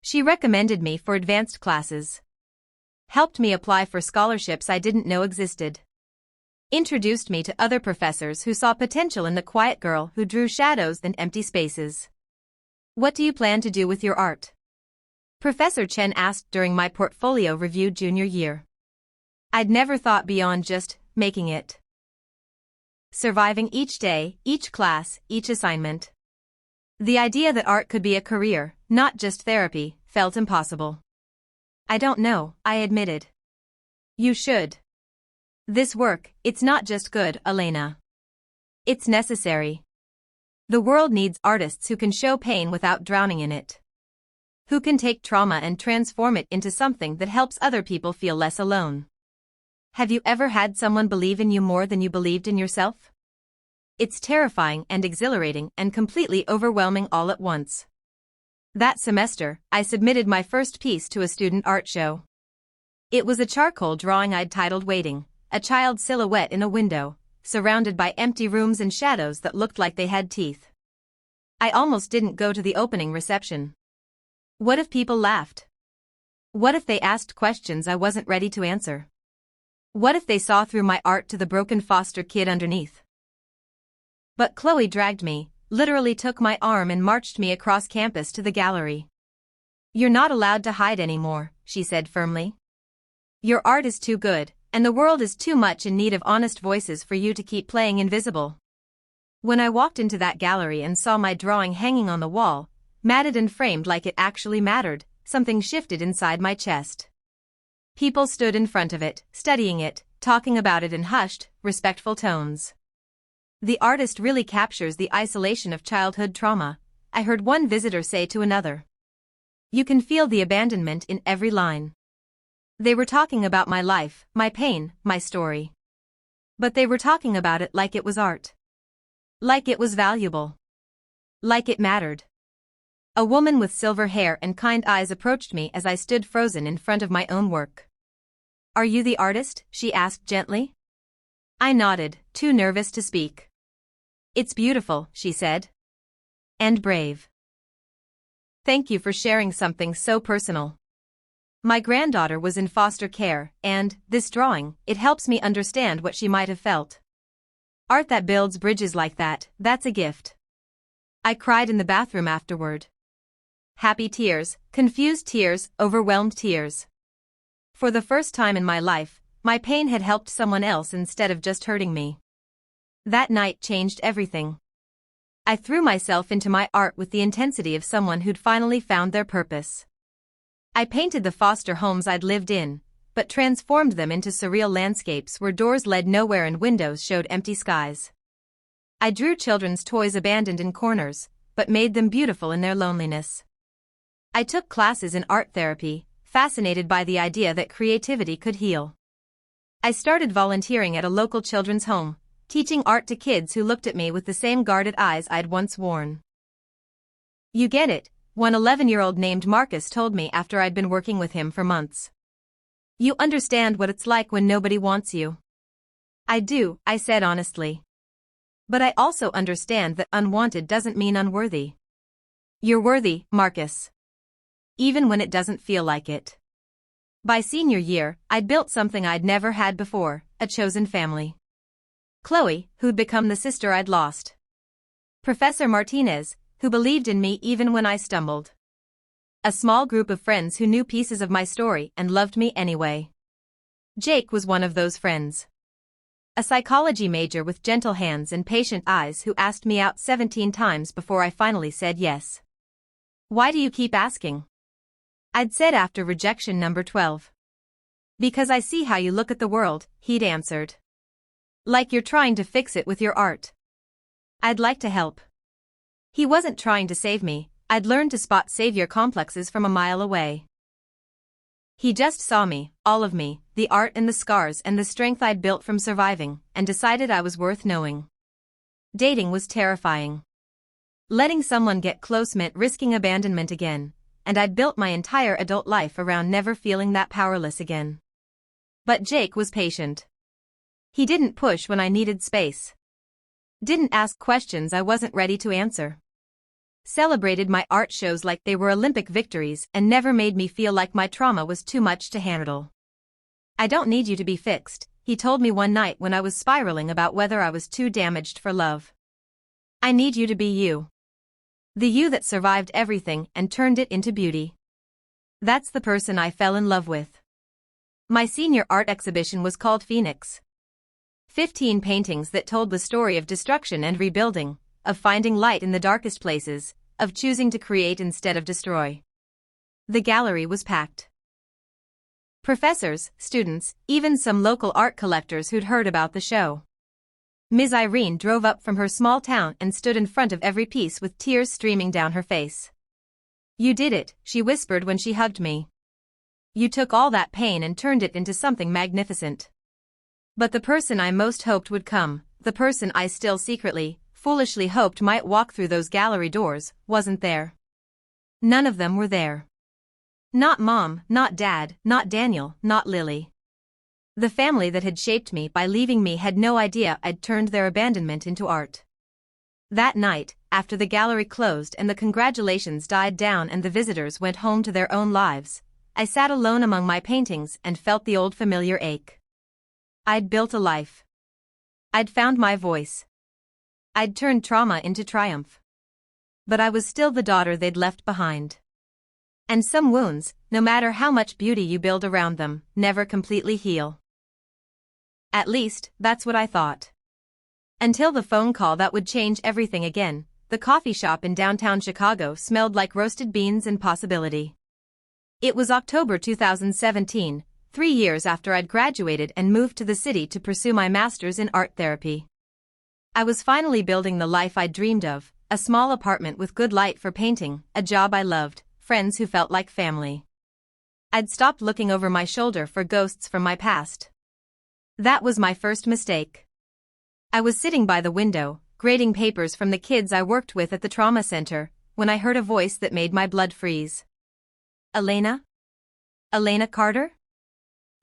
She recommended me for advanced classes. Helped me apply for scholarships I didn't know existed. Introduced me to other professors who saw potential in the quiet girl who drew shadows and empty spaces. "What do you plan to do with your art?" Professor Chen asked during my portfolio review junior year. I'd never thought beyond just making it. Surviving each day, each class, each assignment. The idea that art could be a career, not just therapy, felt impossible. "I don't know," I admitted. "You should. This work, it's not just good, Elena. It's necessary. The world needs artists who can show pain without drowning in it. Who can take trauma and transform it into something that helps other people feel less alone." Have you ever had someone believe in you more than you believed in yourself? It's terrifying and exhilarating and completely overwhelming all at once. That semester, I submitted my first piece to a student art show. It was a charcoal drawing I'd titled Waiting, a child's silhouette in a window, surrounded by empty rooms and shadows that looked like they had teeth. I almost didn't go to the opening reception. What if people laughed? What if they asked questions I wasn't ready to answer? What if they saw through my art to the broken foster kid underneath? But Chloe dragged me, literally took my arm and marched me across campus to the gallery. "You're not allowed to hide anymore," she said firmly. "Your art is too good, and the world is too much in need of honest voices for you to keep playing invisible." When I walked into that gallery and saw my drawing hanging on the wall, matted and framed like it actually mattered, something shifted inside my chest. People stood in front of it, studying it, talking about it in hushed, respectful tones. "The artist really captures the isolation of childhood trauma," I heard one visitor say to another. "You can feel the abandonment in every line." They were talking about my life, my pain, my story. But they were talking about it like it was art. Like it was valuable. Like it mattered. A woman with silver hair and kind eyes approached me as I stood frozen in front of my own work. "Are you the artist?" she asked gently. I nodded, too nervous to speak. "It's beautiful," she said. "And brave. Thank you for sharing something so personal. My granddaughter was in foster care, and, this drawing, it helps me understand what she might have felt. Art that builds bridges like that, that's a gift." I cried in the bathroom afterward. Happy tears, confused tears, overwhelmed tears. For the first time in my life, my pain had helped someone else instead of just hurting me. That night changed everything. I threw myself into my art with the intensity of someone who'd finally found their purpose. I painted the foster homes I'd lived in, but transformed them into surreal landscapes where doors led nowhere and windows showed empty skies. I drew children's toys abandoned in corners, but made them beautiful in their loneliness. I took classes in art therapy, fascinated by the idea that creativity could heal. I started volunteering at a local children's home, teaching art to kids who looked at me with the same guarded eyes I'd once worn. "You get it," one 11-year-old named Marcus told me after I'd been working with him for months. "You understand what it's like when nobody wants you." "I do," I said honestly. "But I also understand that unwanted doesn't mean unworthy." "You're worthy, Marcus. Even when it doesn't feel like it." By senior year, I'd built something I'd never had before, a chosen family. Chloe, who'd become the sister I'd lost. Professor Martinez, who believed in me even when I stumbled. A small group of friends who knew pieces of my story and loved me anyway. Jake was one of those friends. A psychology major with gentle hands and patient eyes who asked me out 17 times before I finally said yes. "Why do you keep asking?" I'd said after rejection number 12. "Because I see how you look at the world," he'd answered. "Like you're trying to fix it with your art." I'd like to help. He wasn't trying to save me, I'd learned to spot savior complexes from a mile away. He just saw me, all of me, the art and the scars and the strength I'd built from surviving, and decided I was worth knowing. Dating was terrifying. Letting someone get close meant risking abandonment again, and I'd built my entire adult life around never feeling that powerless again. But Jake was patient. He didn't push when I needed space. Didn't ask questions I wasn't ready to answer. Celebrated my art shows like they were Olympic victories and never made me feel like my trauma was too much to handle. "I don't need you to be fixed," he told me one night when I was spiraling about whether I was too damaged for love. "I need you to be you. The you that survived everything and turned it into beauty." That's the person I fell in love with. My senior art exhibition was called Phoenix. 15 paintings that told the story of destruction and rebuilding, of finding light in the darkest places, of choosing to create instead of destroy. The gallery was packed. Professors, students, even some local art collectors who'd heard about the show. Ms. Irene drove up from her small town and stood in front of every piece with tears streaming down her face. "You did it," she whispered when she hugged me. "You took all that pain and turned it into something magnificent." But the person I most hoped would come, the person I still secretly, foolishly hoped might walk through those gallery doors, wasn't there. None of them were there. Not Mom, not Dad, not Daniel, not Lily. The family that had shaped me by leaving me had no idea I'd turned their abandonment into art. That night, after the gallery closed and the congratulations died down and the visitors went home to their own lives, I sat alone among my paintings and felt the old familiar ache. I'd built a life. I'd found my voice. I'd turned trauma into triumph. But I was still the daughter they'd left behind. And some wounds, no matter how much beauty you build around them, never completely heal. At least, that's what I thought. Until the phone call that would change everything again. The coffee shop in downtown Chicago smelled like roasted beans and possibility. It was October 2017, 3 years after I'd graduated and moved to the city to pursue my master's in art therapy. I was finally building the life I'd dreamed of, a small apartment with good light for painting, a job I loved, friends who felt like family. I'd stopped looking over my shoulder for ghosts from my past. That was my first mistake. I was sitting by the window, grading papers from the kids I worked with at the trauma center, when I heard a voice that made my blood freeze. Elena? Elena Carter?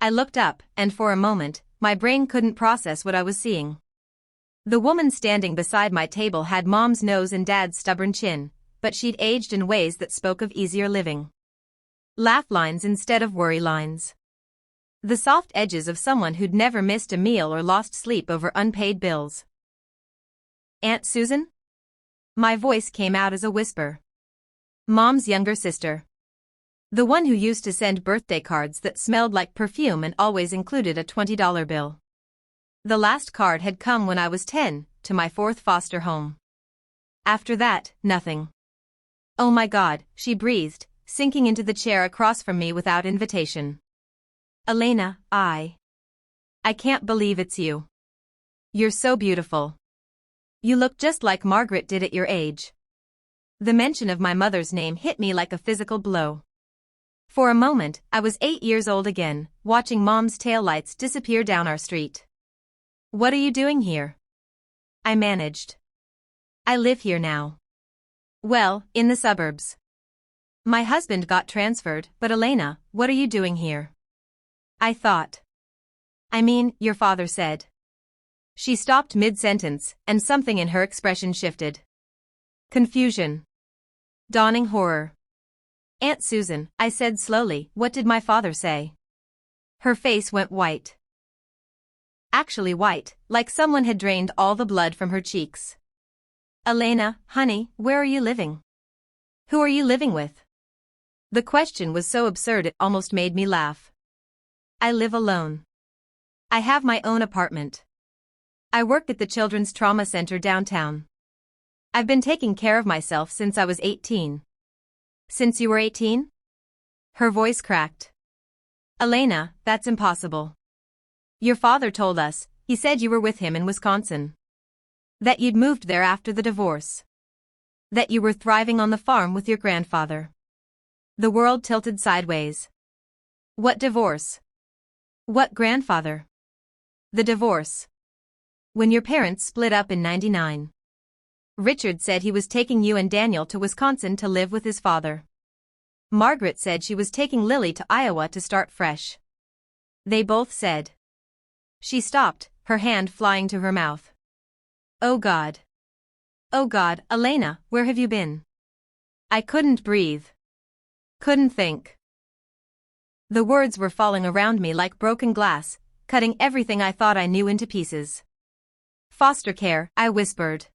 I looked up, and for a moment, my brain couldn't process what I was seeing. The woman standing beside my table had Mom's nose and Dad's stubborn chin, but she'd aged in ways that spoke of easier living. Laugh lines instead of worry lines. The soft edges of someone who'd never missed a meal or lost sleep over unpaid bills. Aunt Susan? My voice came out as a whisper. Mom's younger sister. The one who used to send birthday cards that smelled like perfume and always included a $20 bill. The last card had come when I was 10, to my 4th foster home. After that, nothing. Oh my God, she breathed, sinking into the chair across from me without invitation. Elena, I can't believe it's you. You're so beautiful. You look just like Margaret did at your age. The mention of my mother's name hit me like a physical blow. For a moment, I was 8 years old again, watching Mom's taillights disappear down our street. What are you doing here? I managed. I live here now. Well, in the suburbs. My husband got transferred, but Elena, what are you doing here? I thought. I mean, your father said. She stopped mid-sentence, and something in her expression shifted. Confusion. Dawning horror. Aunt Susan, I said slowly, what did my father say? Her face went white. Actually white, like someone had drained all the blood from her cheeks. Elena, honey, where are you living? Who are you living with? The question was so absurd it almost made me laugh. I live alone. I have my own apartment. I work at the Children's Trauma Center downtown. I've been taking care of myself since I was 18. Since you were 18? Her voice cracked. Elena, that's impossible. Your father told us, he said you were with him in Wisconsin. That you'd moved there after the divorce. That you were thriving on the farm with your grandfather. The world tilted sideways. What divorce? What grandfather? The divorce. When your parents split up in '99. Richard said he was taking you and Daniel to Wisconsin to live with his father. Margaret said she was taking Lily to Iowa to start fresh. They both said. She stopped, her hand flying to her mouth. Oh God. Oh God, Elena, where have you been? I couldn't breathe. Couldn't think. The words were falling around me like broken glass, cutting everything I thought I knew into pieces. Foster care, I whispered.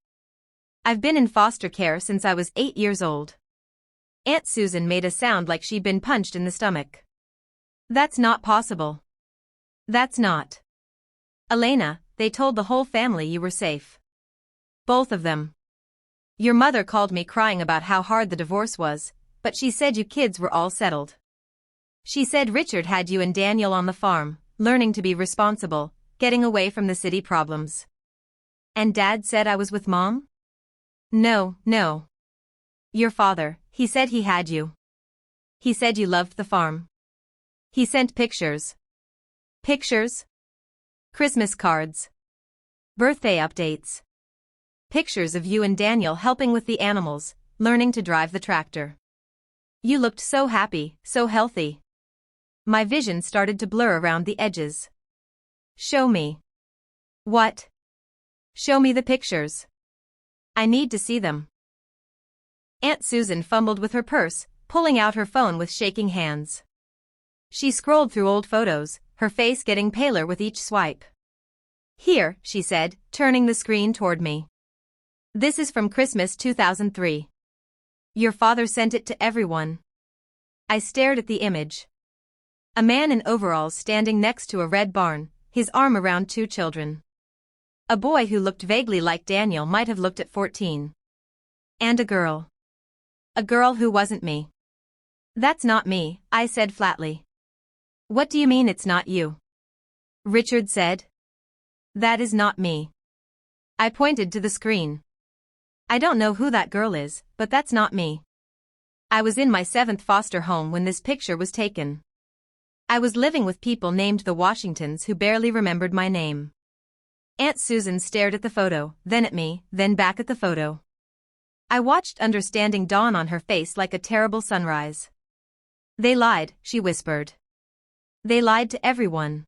I've been in foster care since I was 8 years old. Aunt Susan made a sound like she'd been punched in the stomach. That's not possible. That's not. Elena, they told the whole family you were safe. Both of them. Your mother called me crying about how hard the divorce was, but she said you kids were all settled. She said Richard had you and Daniel on the farm, learning to be responsible, getting away from the city problems. And Dad said I was with Mom? No, no. Your father, he said he had you. He said you loved the farm. He sent pictures. Pictures? Christmas cards. Birthday updates. Pictures of you and Daniel helping with the animals, learning to drive the tractor. You looked so happy, so healthy. My vision started to blur around the edges. Show me. What? Show me the pictures. I need to see them. Aunt Susan fumbled with her purse, pulling out her phone with shaking hands. She scrolled through old photos, her face getting paler with each swipe. Here, she said, turning the screen toward me. This is from Christmas 2003. Your father sent it to everyone. I stared at the image. A man in overalls standing next to a red barn, his arm around 2 children. A boy who looked vaguely like Daniel might have looked at 14. And a girl. A girl who wasn't me. That's not me, I said flatly. What do you mean it's not you? Richard said. That is not me. I pointed to the screen. I don't know who that girl is, but that's not me. I was in my 7th foster home when this picture was taken. I was living with people named the Washingtons who barely remembered my name. Aunt Susan stared at the photo, then at me, then back at the photo. I watched understanding dawn on her face like a terrible sunrise. They lied, she whispered. They lied to everyone.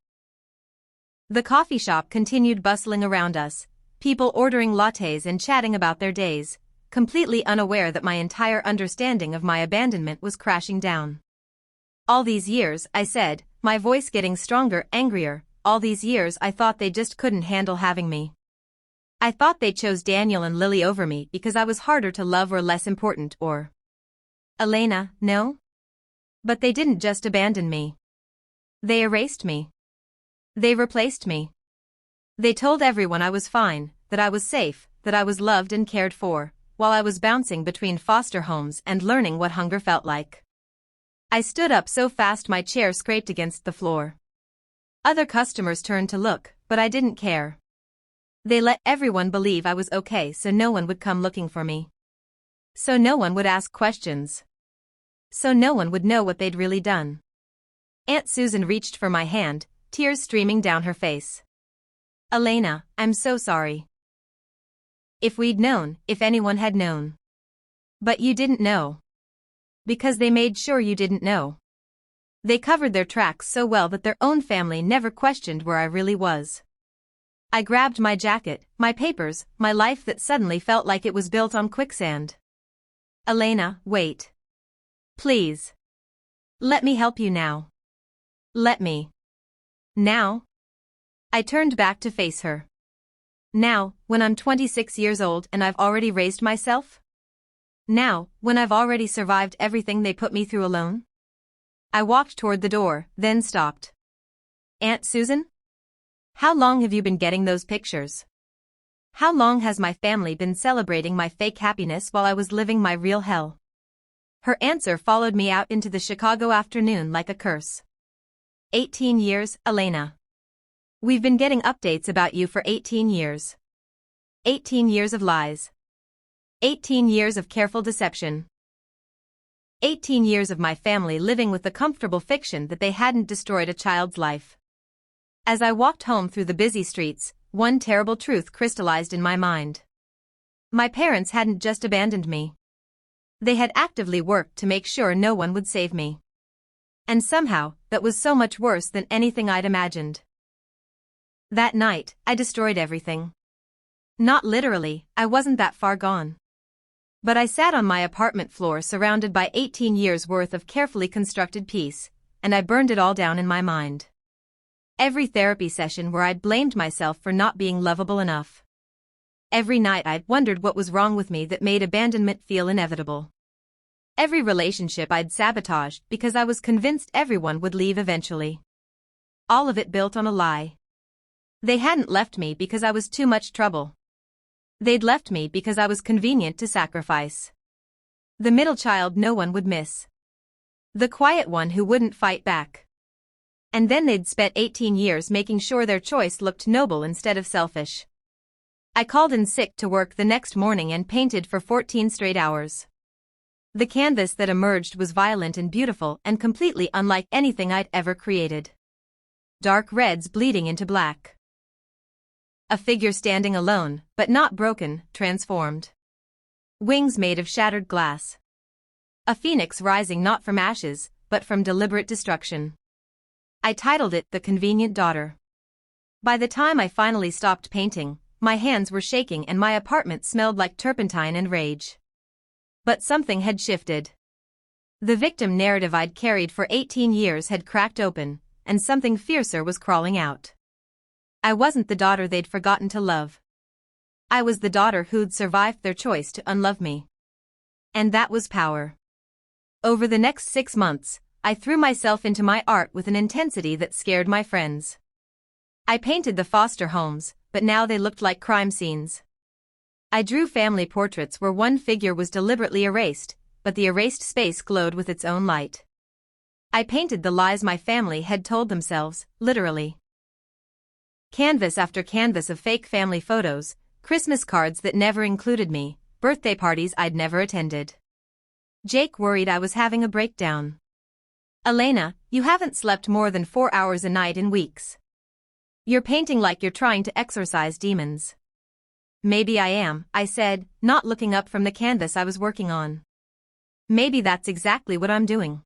The coffee shop continued bustling around us, people ordering lattes and chatting about their days, completely unaware that my entire understanding of my abandonment was crashing down. All these years, I said, my voice getting stronger, angrier, all these years I thought they just couldn't handle having me. I thought they chose Daniel and Lily over me because I was harder to love or less important or... Elena, no? But they didn't just abandon me. They erased me. They replaced me. They told everyone I was fine, that I was safe, that I was loved and cared for, while I was bouncing between foster homes and learning what hunger felt like. I stood up so fast my chair scraped against the floor. Other customers turned to look, but I didn't care. They let everyone believe I was okay so no one would come looking for me. So no one would ask questions. So no one would know what they'd really done. Aunt Susan reached for my hand, tears streaming down her face. Elena, I'm so sorry. If we'd known, if anyone had known. But you didn't know. Because they made sure you didn't know. They covered their tracks so well that their own family never questioned where I really was. I grabbed my jacket, my papers, my life that suddenly felt like it was built on quicksand. Elena, wait. Please. Let me help you now. Let me. Now? I turned back to face her. Now, when I'm 26 years old and I've already raised myself? Now, when I've already survived everything they put me through alone? I walked toward the door, then stopped. Aunt Susan? How long have you been getting those pictures? How long has my family been celebrating my fake happiness while I was living my real hell? Her answer followed me out into the Chicago afternoon like a curse. 18 years, Elena. We've been getting updates about you for 18 years. 18 years of lies. 18 years of careful deception. 18 years of my family living with the comfortable fiction that they hadn't destroyed a child's life. As I walked home through the busy streets, one terrible truth crystallized in my mind. My parents hadn't just abandoned me. They had actively worked to make sure no one would save me. And somehow, that was so much worse than anything I'd imagined. That night, I destroyed everything. Not literally, I wasn't that far gone. But I sat on my apartment floor surrounded by 18 years' worth of carefully constructed peace, and I burned it all down in my mind. Every therapy session where I'd blamed myself for not being lovable enough. Every night I'd wondered what was wrong with me that made abandonment feel inevitable. Every relationship I'd sabotaged because I was convinced everyone would leave eventually. All of it built on a lie. They hadn't left me because I was too much trouble. They'd left me because I was convenient to sacrifice. The middle child no one would miss. The quiet one who wouldn't fight back. And then they'd spent 18 years making sure their choice looked noble instead of selfish. I called in sick to work the next morning and painted for 14 straight hours. The canvas that emerged was violent and beautiful and completely unlike anything I'd ever created. Dark reds bleeding into black. A figure standing alone, but not broken, transformed. Wings made of shattered glass. A phoenix rising not from ashes, but from deliberate destruction. I titled it The Convenient Daughter. By the time I finally stopped painting, my hands were shaking and my apartment smelled like turpentine and rage. But something had shifted. The victim narrative I'd carried for 18 years had cracked open, and something fiercer was crawling out. I wasn't the daughter they'd forgotten to love. I was the daughter who'd survived their choice to unlove me. And that was power. Over the next 6 months, I threw myself into my art with an intensity that scared my friends. I painted the foster homes, but now they looked like crime scenes. I drew family portraits where one figure was deliberately erased, but the erased space glowed with its own light. I painted the lies my family had told themselves, literally. Canvas after canvas of fake family photos, Christmas cards that never included me, birthday parties I'd never attended. Jake worried I was having a breakdown. Elena, you haven't slept more than 4 hours a night in weeks. You're painting like you're trying to exorcise demons. Maybe I am, I said, not looking up from the canvas I was working on. Maybe that's exactly what I'm doing.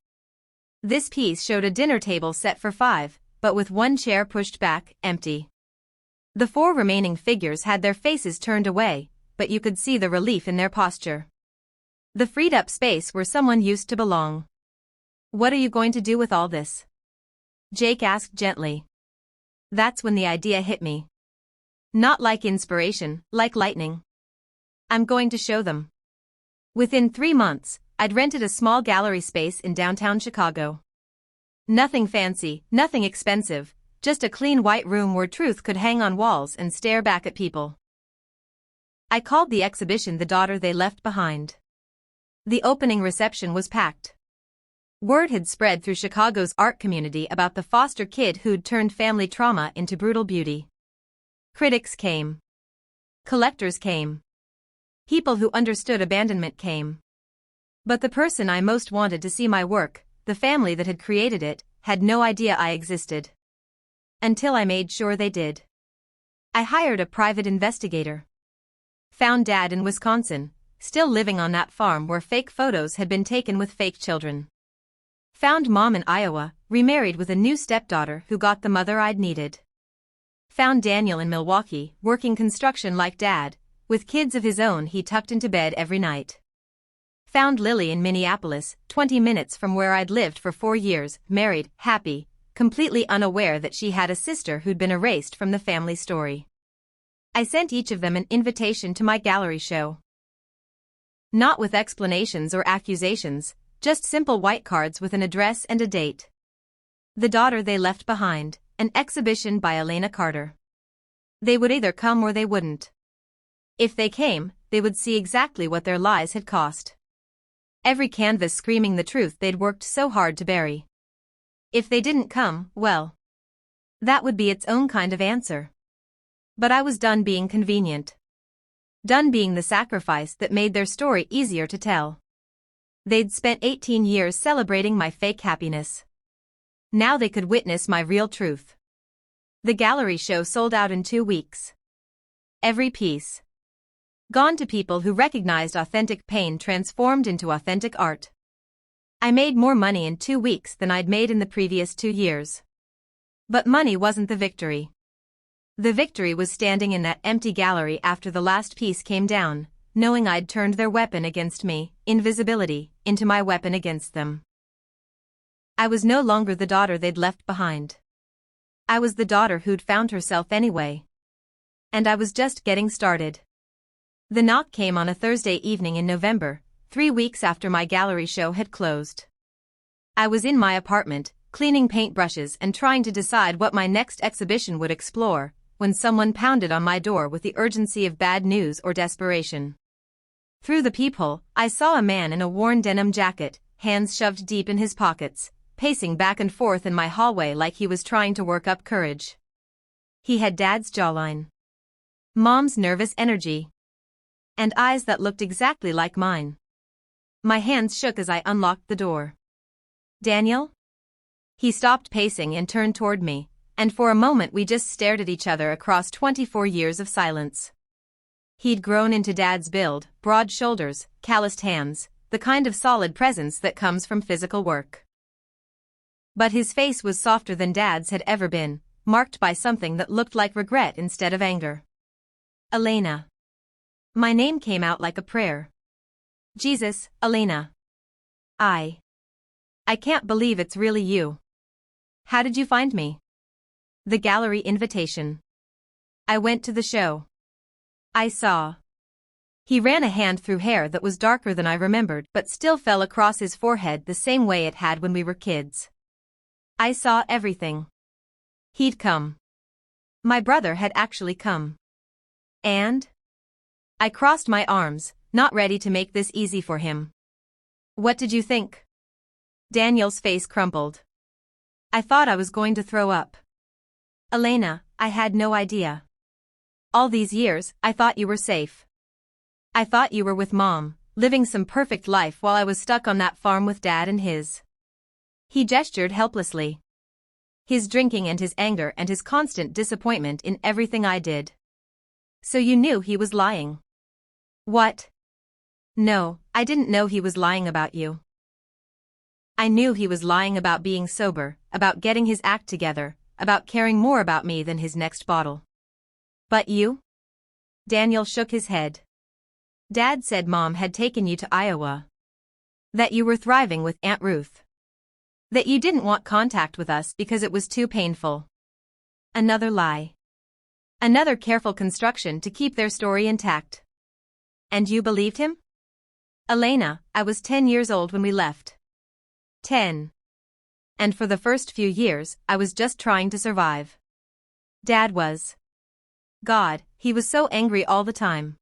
This piece showed a dinner table set for 5, but with one chair pushed back, empty. The 4 remaining figures had their faces turned away, but you could see the relief in their posture. The freed-up space where someone used to belong. What are you going to do with all this? Jake asked gently. That's when the idea hit me. Not like inspiration, like lightning. I'm going to show them. Within 3 months, I'd rented a small gallery space in downtown Chicago. Nothing fancy, nothing expensive, just a clean white room where truth could hang on walls and stare back at people. I called the exhibition The Daughter They Left Behind. The opening reception was packed. Word had spread through Chicago's art community about the foster kid who'd turned family trauma into brutal beauty. Critics came. Collectors came. People who understood abandonment came. But the person I most wanted to see my work, the family that had created it, had no idea I existed. Until I made sure they did. I hired a private investigator. Found Dad in Wisconsin, still living on that farm where fake photos had been taken with fake children. Found Mom in Iowa, remarried with a new stepdaughter who got the mother I'd needed. Found Daniel in Milwaukee, working construction like Dad, with kids of his own he tucked into bed every night. Found Lily in Minneapolis, 20 minutes from where I'd lived for 4 years, married, happy, completely unaware that she had a sister who'd been erased from the family story. I sent each of them an invitation to my gallery show. Not with explanations or accusations, just simple white cards with an address and a date. The Daughter They Left Behind, an exhibition by Elena Carter. They would either come or they wouldn't. If they came, they would see exactly what their lies had cost. Every canvas screaming the truth they'd worked so hard to bury. If they didn't come, well, that would be its own kind of answer. But I was done being convenient. Done being the sacrifice that made their story easier to tell. They'd spent 18 years celebrating my fake happiness. Now they could witness my real truth. The gallery show sold out in 2 weeks. Every piece. Gone to people who recognized authentic pain transformed into authentic art. I made more money in 2 weeks than I'd made in the previous 2 years. But money wasn't the victory. The victory was standing in that empty gallery after the last piece came down, knowing I'd turned their weapon against me, invisibility, into my weapon against them. I was no longer the daughter they'd left behind. I was the daughter who'd found herself anyway. And I was just getting started. The knock came on a Thursday evening in November, 3 weeks after my gallery show had closed. I was in my apartment, cleaning paintbrushes and trying to decide what my next exhibition would explore, when someone pounded on my door with the urgency of bad news or desperation. Through the peephole, I saw a man in a worn denim jacket, hands shoved deep in his pockets, pacing back and forth in my hallway like he was trying to work up courage. He had Dad's jawline, Mom's nervous energy, and eyes that looked exactly like mine. My hands shook as I unlocked the door. Daniel? He stopped pacing and turned toward me, and for a moment we just stared at each other across 24 years of silence. He'd grown into Dad's build, broad shoulders, calloused hands, the kind of solid presence that comes from physical work. But his face was softer than Dad's had ever been, marked by something that looked like regret instead of anger. Elena. My name came out like a prayer. Jesus, Elena. I can't believe it's really you. How did you find me? The gallery invitation. I went to the show. I saw. He ran a hand through hair that was darker than I remembered but still fell across his forehead the same way it had when we were kids. I saw everything. He'd come. My brother had actually come. And? I crossed my arms, not ready to make this easy for him. What did you think? Daniel's face crumpled. I thought I was going to throw up. Elena, I had no idea. All these years, I thought you were safe. I thought you were with Mom, living some perfect life while I was stuck on that farm with Dad and his. He gestured helplessly. His drinking and his anger and his constant disappointment in everything I did. So you knew he was lying? What? No, I didn't know he was lying about you. I knew he was lying about being sober, about getting his act together, about caring more about me than his next bottle. But you? Daniel shook his head. Dad said Mom had taken you to Iowa. That you were thriving with Aunt Ruth. That you didn't want contact with us because it was too painful. Another lie. Another careful construction to keep their story intact. And you believed him? Elena, I was 10 years old when we left. 10. And for the first few years, I was just trying to survive. Dad was. God, he was so angry all the time.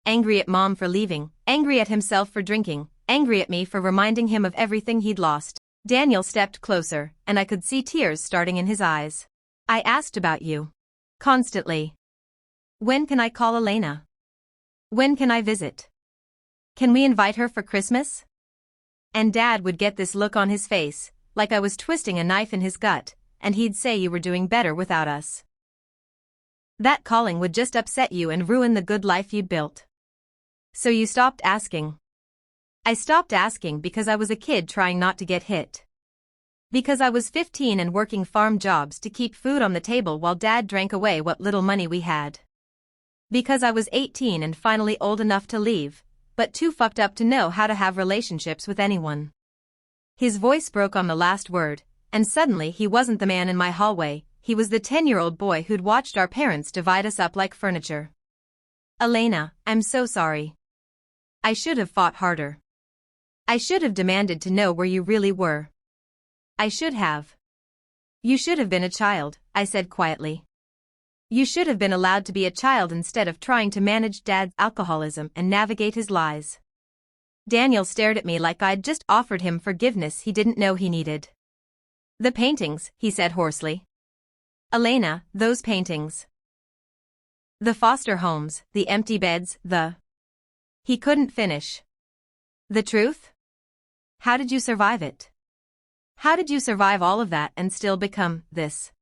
Angry at Mom for leaving, angry at himself for drinking, angry at me for reminding him of everything he'd lost. Daniel stepped closer, and I could see tears starting in his eyes. I asked about you. Constantly. When can I call Elena? When can I visit? Can we invite her for Christmas? And Dad would get this look on his face, like I was twisting a knife in his gut, and he'd say you were doing better without us. That calling would just upset you and ruin the good life you'd built. So you stopped asking. I stopped asking because I was a kid trying not to get hit. Because I was 15 and working farm jobs to keep food on the table while Dad drank away what little money we had. Because I was 18 and finally old enough to leave, but too fucked up to know how to have relationships with anyone. His voice broke on the last word, and suddenly he wasn't the man in my hallway, he was the 10-year-old boy who'd watched our parents divide us up like furniture. Elena, I'm so sorry. I should have fought harder. I should have demanded to know where you really were. I should have. You should have been a child, I said quietly. You should have been allowed to be a child instead of trying to manage Dad's alcoholism and navigate his lies. Daniel stared at me like I'd just offered him forgiveness he didn't know he needed. The paintings, he said hoarsely. Elena, those paintings. The foster homes, the empty beds, He couldn't finish. The truth? How did you survive it? How did you survive all of that and still become this?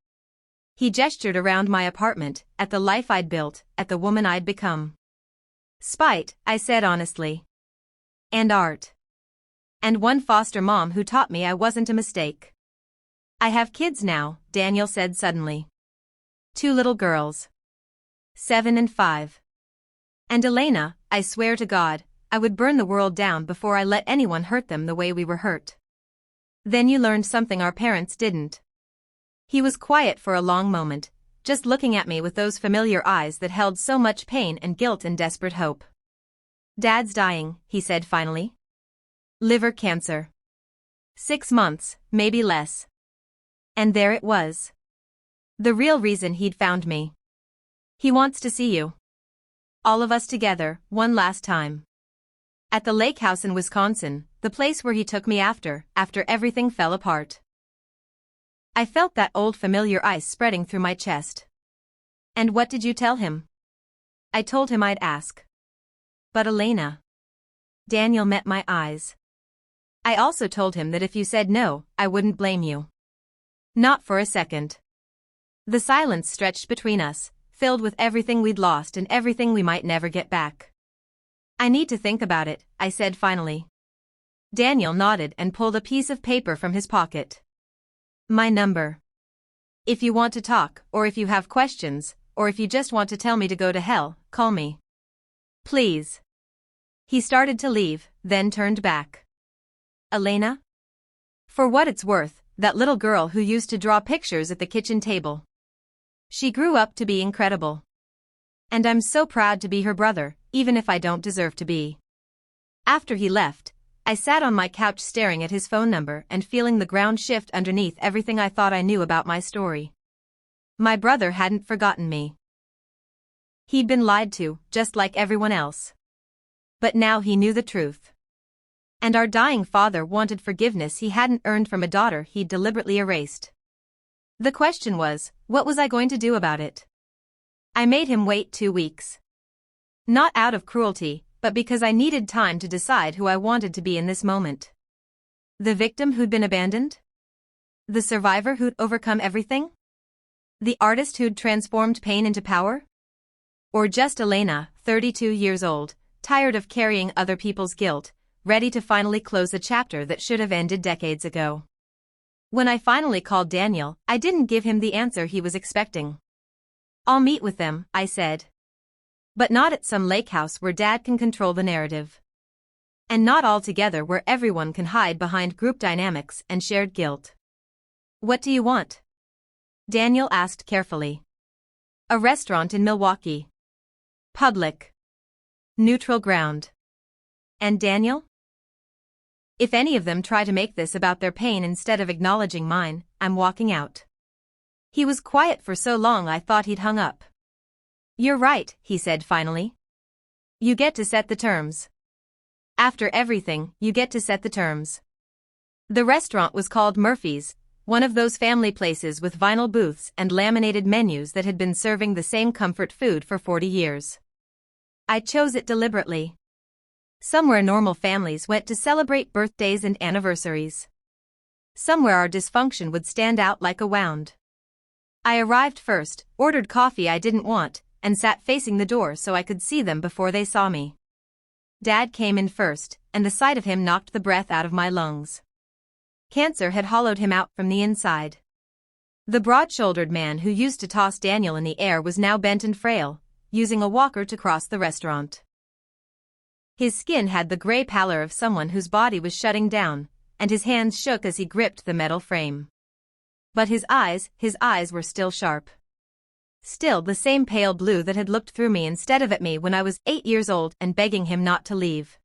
He gestured around my apartment, at the life I'd built, at the woman I'd become. Spite, I said honestly. And art. And one foster mom who taught me I wasn't a mistake. I have kids now, Daniel said suddenly. 2 little girls. 7 and 5. And Elena, I swear to God, I would burn the world down before I let anyone hurt them the way we were hurt. Then you learned something our parents didn't. He was quiet for a long moment, just looking at me with those familiar eyes that held so much pain and guilt and desperate hope. Dad's dying, he said finally. Liver cancer. 6 months, maybe less. And there it was. The real reason he'd found me. He wants to see you. All of us together, one last time. At the lake house in Wisconsin, the place where he took me after everything fell apart. I felt that old familiar ice spreading through my chest. And what did you tell him? I told him I'd ask. But Elena. Daniel met my eyes. I also told him that if you said no, I wouldn't blame you. Not for a second. The silence stretched between us, filled with everything we'd lost and everything we might never get back. I need to think about it, I said finally. Daniel nodded and pulled a piece of paper from his pocket. My number. If you want to talk, or if you have questions, or if you just want to tell me to go to hell, call me. Please. He started to leave, then turned back. Elena? For what it's worth, that little girl who used to draw pictures at the kitchen table. She grew up to be incredible. And I'm so proud to be her brother, even if I don't deserve to be. After he left, I sat on my couch staring at his phone number and feeling the ground shift underneath everything I thought I knew about my story. My brother hadn't forgotten me. He'd been lied to, just like everyone else. But now he knew the truth. And our dying father wanted forgiveness he hadn't earned from a daughter he'd deliberately erased. The question was, what was I going to do about it? I made him wait 2 weeks. Not out of cruelty, but because I needed time to decide who I wanted to be in this moment. The victim who'd been abandoned? The survivor who'd overcome everything? The artist who'd transformed pain into power? Or just Elena, 32 years old, tired of carrying other people's guilt, ready to finally close a chapter that should have ended decades ago. When I finally called Daniel, I didn't give him the answer he was expecting. "I'll meet with them," I said. But not at some lake house where Dad can control the narrative. And not all together where everyone can hide behind group dynamics and shared guilt. "What do you want?" Daniel asked carefully. "A restaurant in Milwaukee. Public. Neutral ground." "And Daniel?" "If any of them try to make this about their pain instead of acknowledging mine, I'm walking out." He was quiet for so long I thought he'd hung up. "You're right," he said finally. "You get to set the terms. After everything, you get to set the terms." The restaurant was called Murphy's, one of those family places with vinyl booths and laminated menus that had been serving the same comfort food for 40 years. I chose it deliberately. Somewhere normal families went to celebrate birthdays and anniversaries. Somewhere our dysfunction would stand out like a wound. I arrived first, ordered coffee I didn't want, and sat facing the door so I could see them before they saw me. Dad came in first, and the sight of him knocked the breath out of my lungs. Cancer had hollowed him out from the inside. The broad-shouldered man who used to toss Daniel in the air was now bent and frail, using a walker to cross the restaurant. His skin had the gray pallor of someone whose body was shutting down, and his hands shook as he gripped the metal frame. But his eyes were still sharp. Still the same pale blue that had looked through me instead of at me when I was 8 years old and begging him not to leave.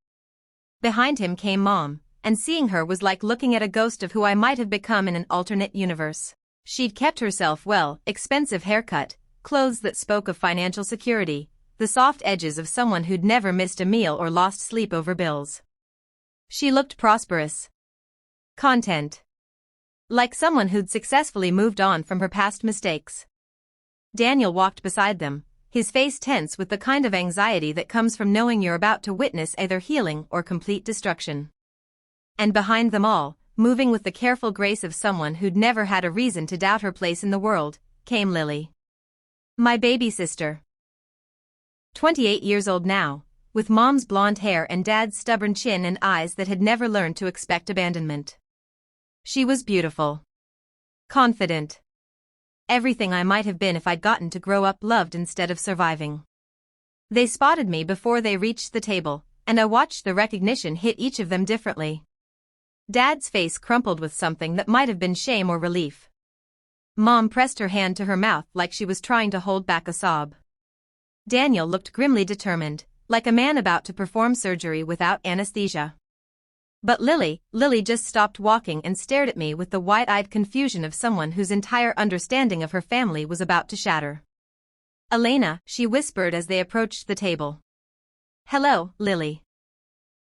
Behind him came Mom, and seeing her was like looking at a ghost of who I might have become in an alternate universe. She'd kept herself well, expensive haircut, clothes that spoke of financial security, the soft edges of someone who'd never missed a meal or lost sleep over bills. She looked prosperous. Content. Like someone who'd successfully moved on from her past mistakes. Daniel walked beside them, his face tense with the kind of anxiety that comes from knowing you're about to witness either healing or complete destruction. And behind them all, moving with the careful grace of someone who'd never had a reason to doubt her place in the world, came Lily. My baby sister. 28 years old now, with Mom's blonde hair and Dad's stubborn chin and eyes that had never learned to expect abandonment. She was beautiful. Confident. Everything I might have been if I'd gotten to grow up loved instead of surviving. They spotted me before they reached the table, and I watched the recognition hit each of them differently. Dad's face crumpled with something that might have been shame or relief. Mom pressed her hand to her mouth like she was trying to hold back a sob. Daniel looked grimly determined, like a man about to perform surgery without anesthesia. But Lily just stopped walking and stared at me with the wide-eyed confusion of someone whose entire understanding of her family was about to shatter. "Elena," she whispered as they approached the table. "Hello, Lily."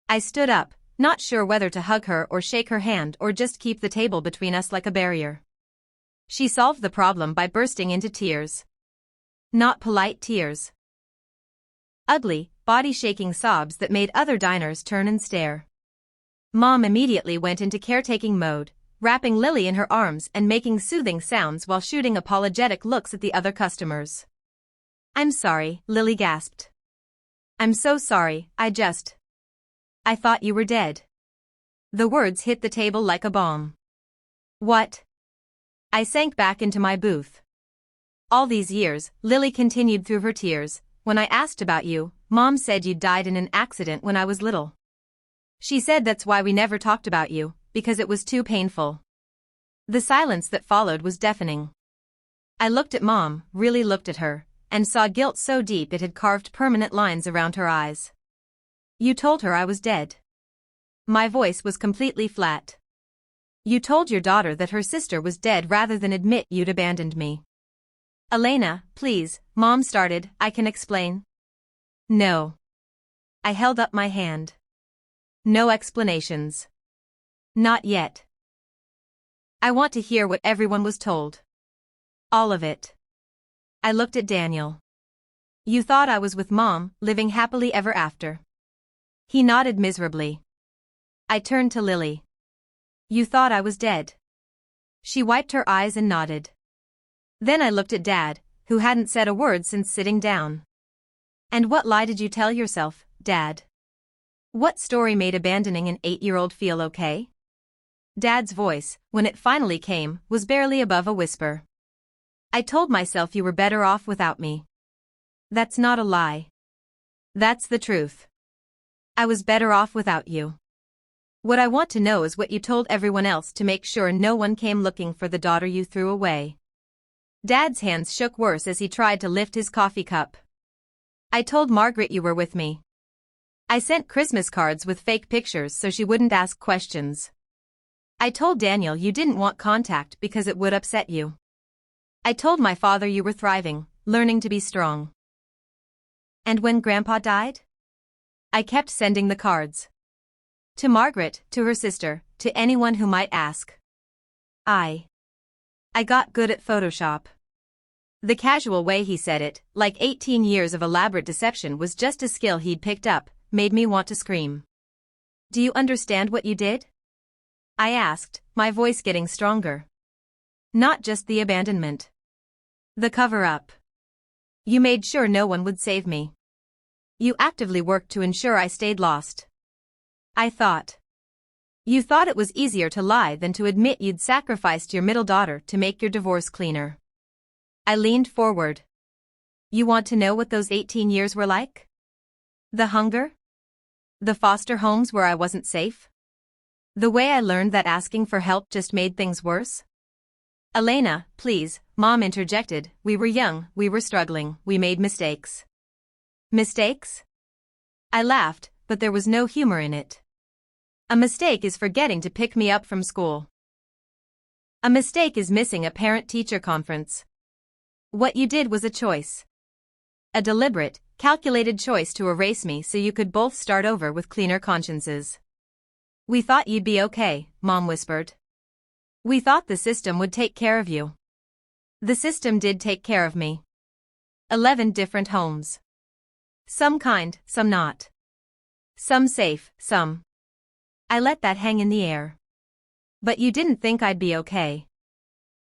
I stood up, not sure whether to hug her or shake her hand or just keep the table between us like a barrier. She solved the problem by bursting into tears. Not polite tears. Ugly, body-shaking sobs that made other diners turn and stare. Mom immediately went into caretaking mode, wrapping Lily in her arms and making soothing sounds while shooting apologetic looks at the other customers. "I'm sorry," Lily gasped. "I'm so sorry, I thought you were dead." The words hit the table like a bomb. "What?" I sank back into my booth. "All these years," Lily continued through her tears, "when I asked about you, Mom said you died in an accident when I was little. She said that's why we never talked about you, because it was too painful." The silence that followed was deafening. I looked at Mom, really looked at her, and saw guilt so deep it had carved permanent lines around her eyes. "You told her I was dead." My voice was completely flat. "You told your daughter that her sister was dead rather than admit you'd abandoned me." "Elena, please," Mom started, "I can explain." "No." I held up my hand. "No explanations. Not yet. I want to hear what everyone was told. All of it." I looked at Daniel. "You thought I was with Mom, living happily ever after." He nodded miserably. I turned to Lily. "You thought I was dead." She wiped her eyes and nodded. Then I looked at Dad, who hadn't said a word since sitting down. And what lie did you tell yourself, Dad? What story made abandoning an 8-year-old feel okay? Dad's voice, when it finally came, was barely above a whisper. I told myself you were better off without me. That's not a lie. That's the truth. I was better off without you. What I want to know is what you told everyone else to make sure no one came looking for the daughter you threw away. Dad's hands shook worse as he tried to lift his coffee cup. I told Margaret you were with me. I sent Christmas cards with fake pictures so she wouldn't ask questions. I told Daniel you didn't want contact because it would upset you. I told my father you were thriving, learning to be strong. And when Grandpa died? I kept sending the cards. To Margaret, to her sister, to anyone who might ask. I got good at Photoshop. The casual way he said it, like 18 years of elaborate deception was just a skill he'd picked up, made me want to scream. Do you understand what you did? I asked, my voice getting stronger. Not just the abandonment. The cover-up. You made sure no one would save me. You actively worked to ensure I stayed lost. I thought. You thought it was easier to lie than to admit you'd sacrificed your middle daughter to make your divorce cleaner. I leaned forward. You want to know what those 18 years were like? The hunger? The foster homes where I wasn't safe? The way I learned that asking for help just made things worse? Elena, please, Mom interjected. We were young, we were struggling, we made mistakes. Mistakes? I laughed, but there was no humor in it. A mistake is forgetting to pick me up from school. A mistake is missing a parent-teacher conference. What you did was a choice. A deliberate, calculated choice to erase me so you could both start over with cleaner consciences. We thought you'd be okay, Mom whispered. We thought the system would take care of you. The system did take care of me. 11 different homes. Some kind, some not. Some safe, some. I let that hang in the air. But you didn't think I'd be okay.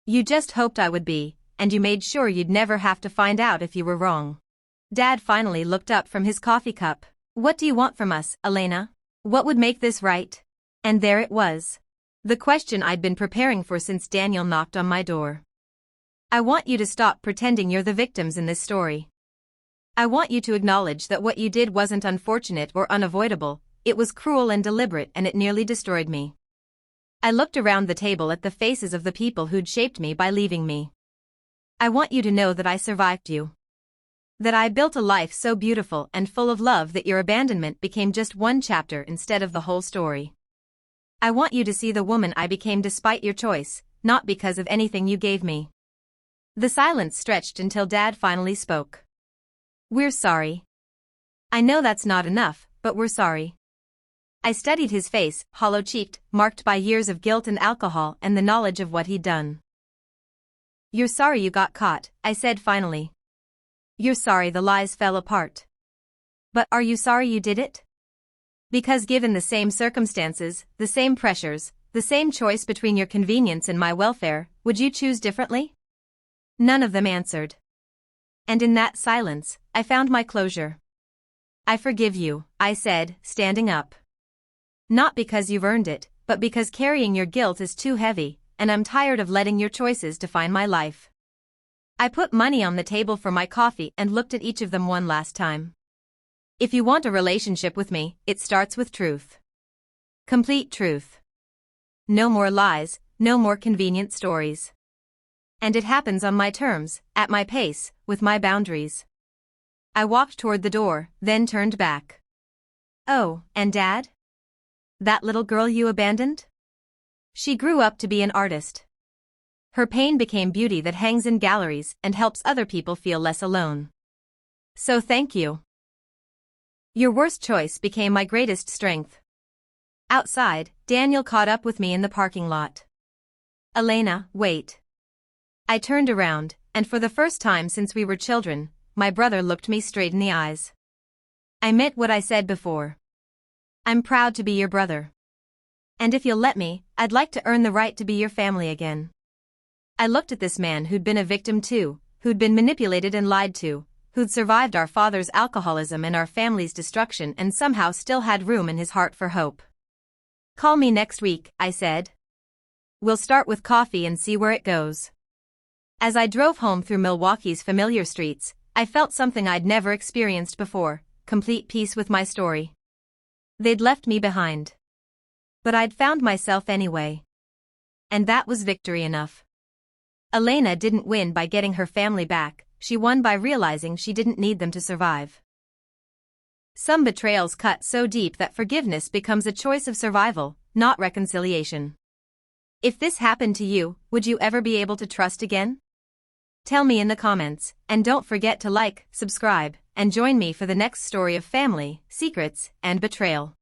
You just hoped I would be, and you made sure you'd never have to find out if you were wrong. Dad finally looked up from his coffee cup. What do you want from us, Elena? What would make this right? And there it was. The question I'd been preparing for since Daniel knocked on my door. I want you to stop pretending you're the victims in this story. I want you to acknowledge that what you did wasn't unfortunate or unavoidable, it was cruel and deliberate, and it nearly destroyed me. I looked around the table at the faces of the people who'd shaped me by leaving me. I want you to know that I survived you. That I built a life so beautiful and full of love that your abandonment became just one chapter instead of the whole story. I want you to see the woman I became despite your choice, not because of anything you gave me. The silence stretched until Dad finally spoke. We're sorry. I know that's not enough, but we're sorry. I studied his face, hollow-cheeked, marked by years of guilt and alcohol and the knowledge of what he'd done. You're sorry you got caught, I said finally. You're sorry the lies fell apart. But are you sorry you did it? Because given the same circumstances, the same pressures, the same choice between your convenience and my welfare, would you choose differently? None of them answered. And in that silence, I found my closure. I forgive you, I said, standing up. Not because you've earned it, but because carrying your guilt is too heavy, and I'm tired of letting your choices define my life. I put money on the table for my coffee and looked at each of them one last time. If you want a relationship with me, it starts with truth. Complete truth. No more lies, no more convenient stories. And it happens on my terms, at my pace, with my boundaries. I walked toward the door, then turned back. Oh, and Dad? That little girl you abandoned? She grew up to be an artist. Her pain became beauty that hangs in galleries and helps other people feel less alone. So thank you. Your worst choice became my greatest strength. Outside, Daniel caught up with me in the parking lot. Elena, wait. I turned around, and for the first time since we were children, my brother looked me straight in the eyes. I meant what I said before. I'm proud to be your brother. And if you'll let me, I'd like to earn the right to be your family again. I looked at this man who'd been a victim too, who'd been manipulated and lied to, who'd survived our father's alcoholism and our family's destruction and somehow still had room in his heart for hope. "Call me next week," I said. "We'll start with coffee and see where it goes." As I drove home through Milwaukee's familiar streets, I felt something I'd never experienced before: complete peace with my story. They'd left me behind. But I'd found myself anyway. And that was victory enough. Elena didn't win by getting her family back, she won by realizing she didn't need them to survive. Some betrayals cut so deep that forgiveness becomes a choice of survival, not reconciliation. If this happened to you, would you ever be able to trust again? Tell me in the comments, and don't forget to like, subscribe, and join me for the next story of family, secrets, and betrayal.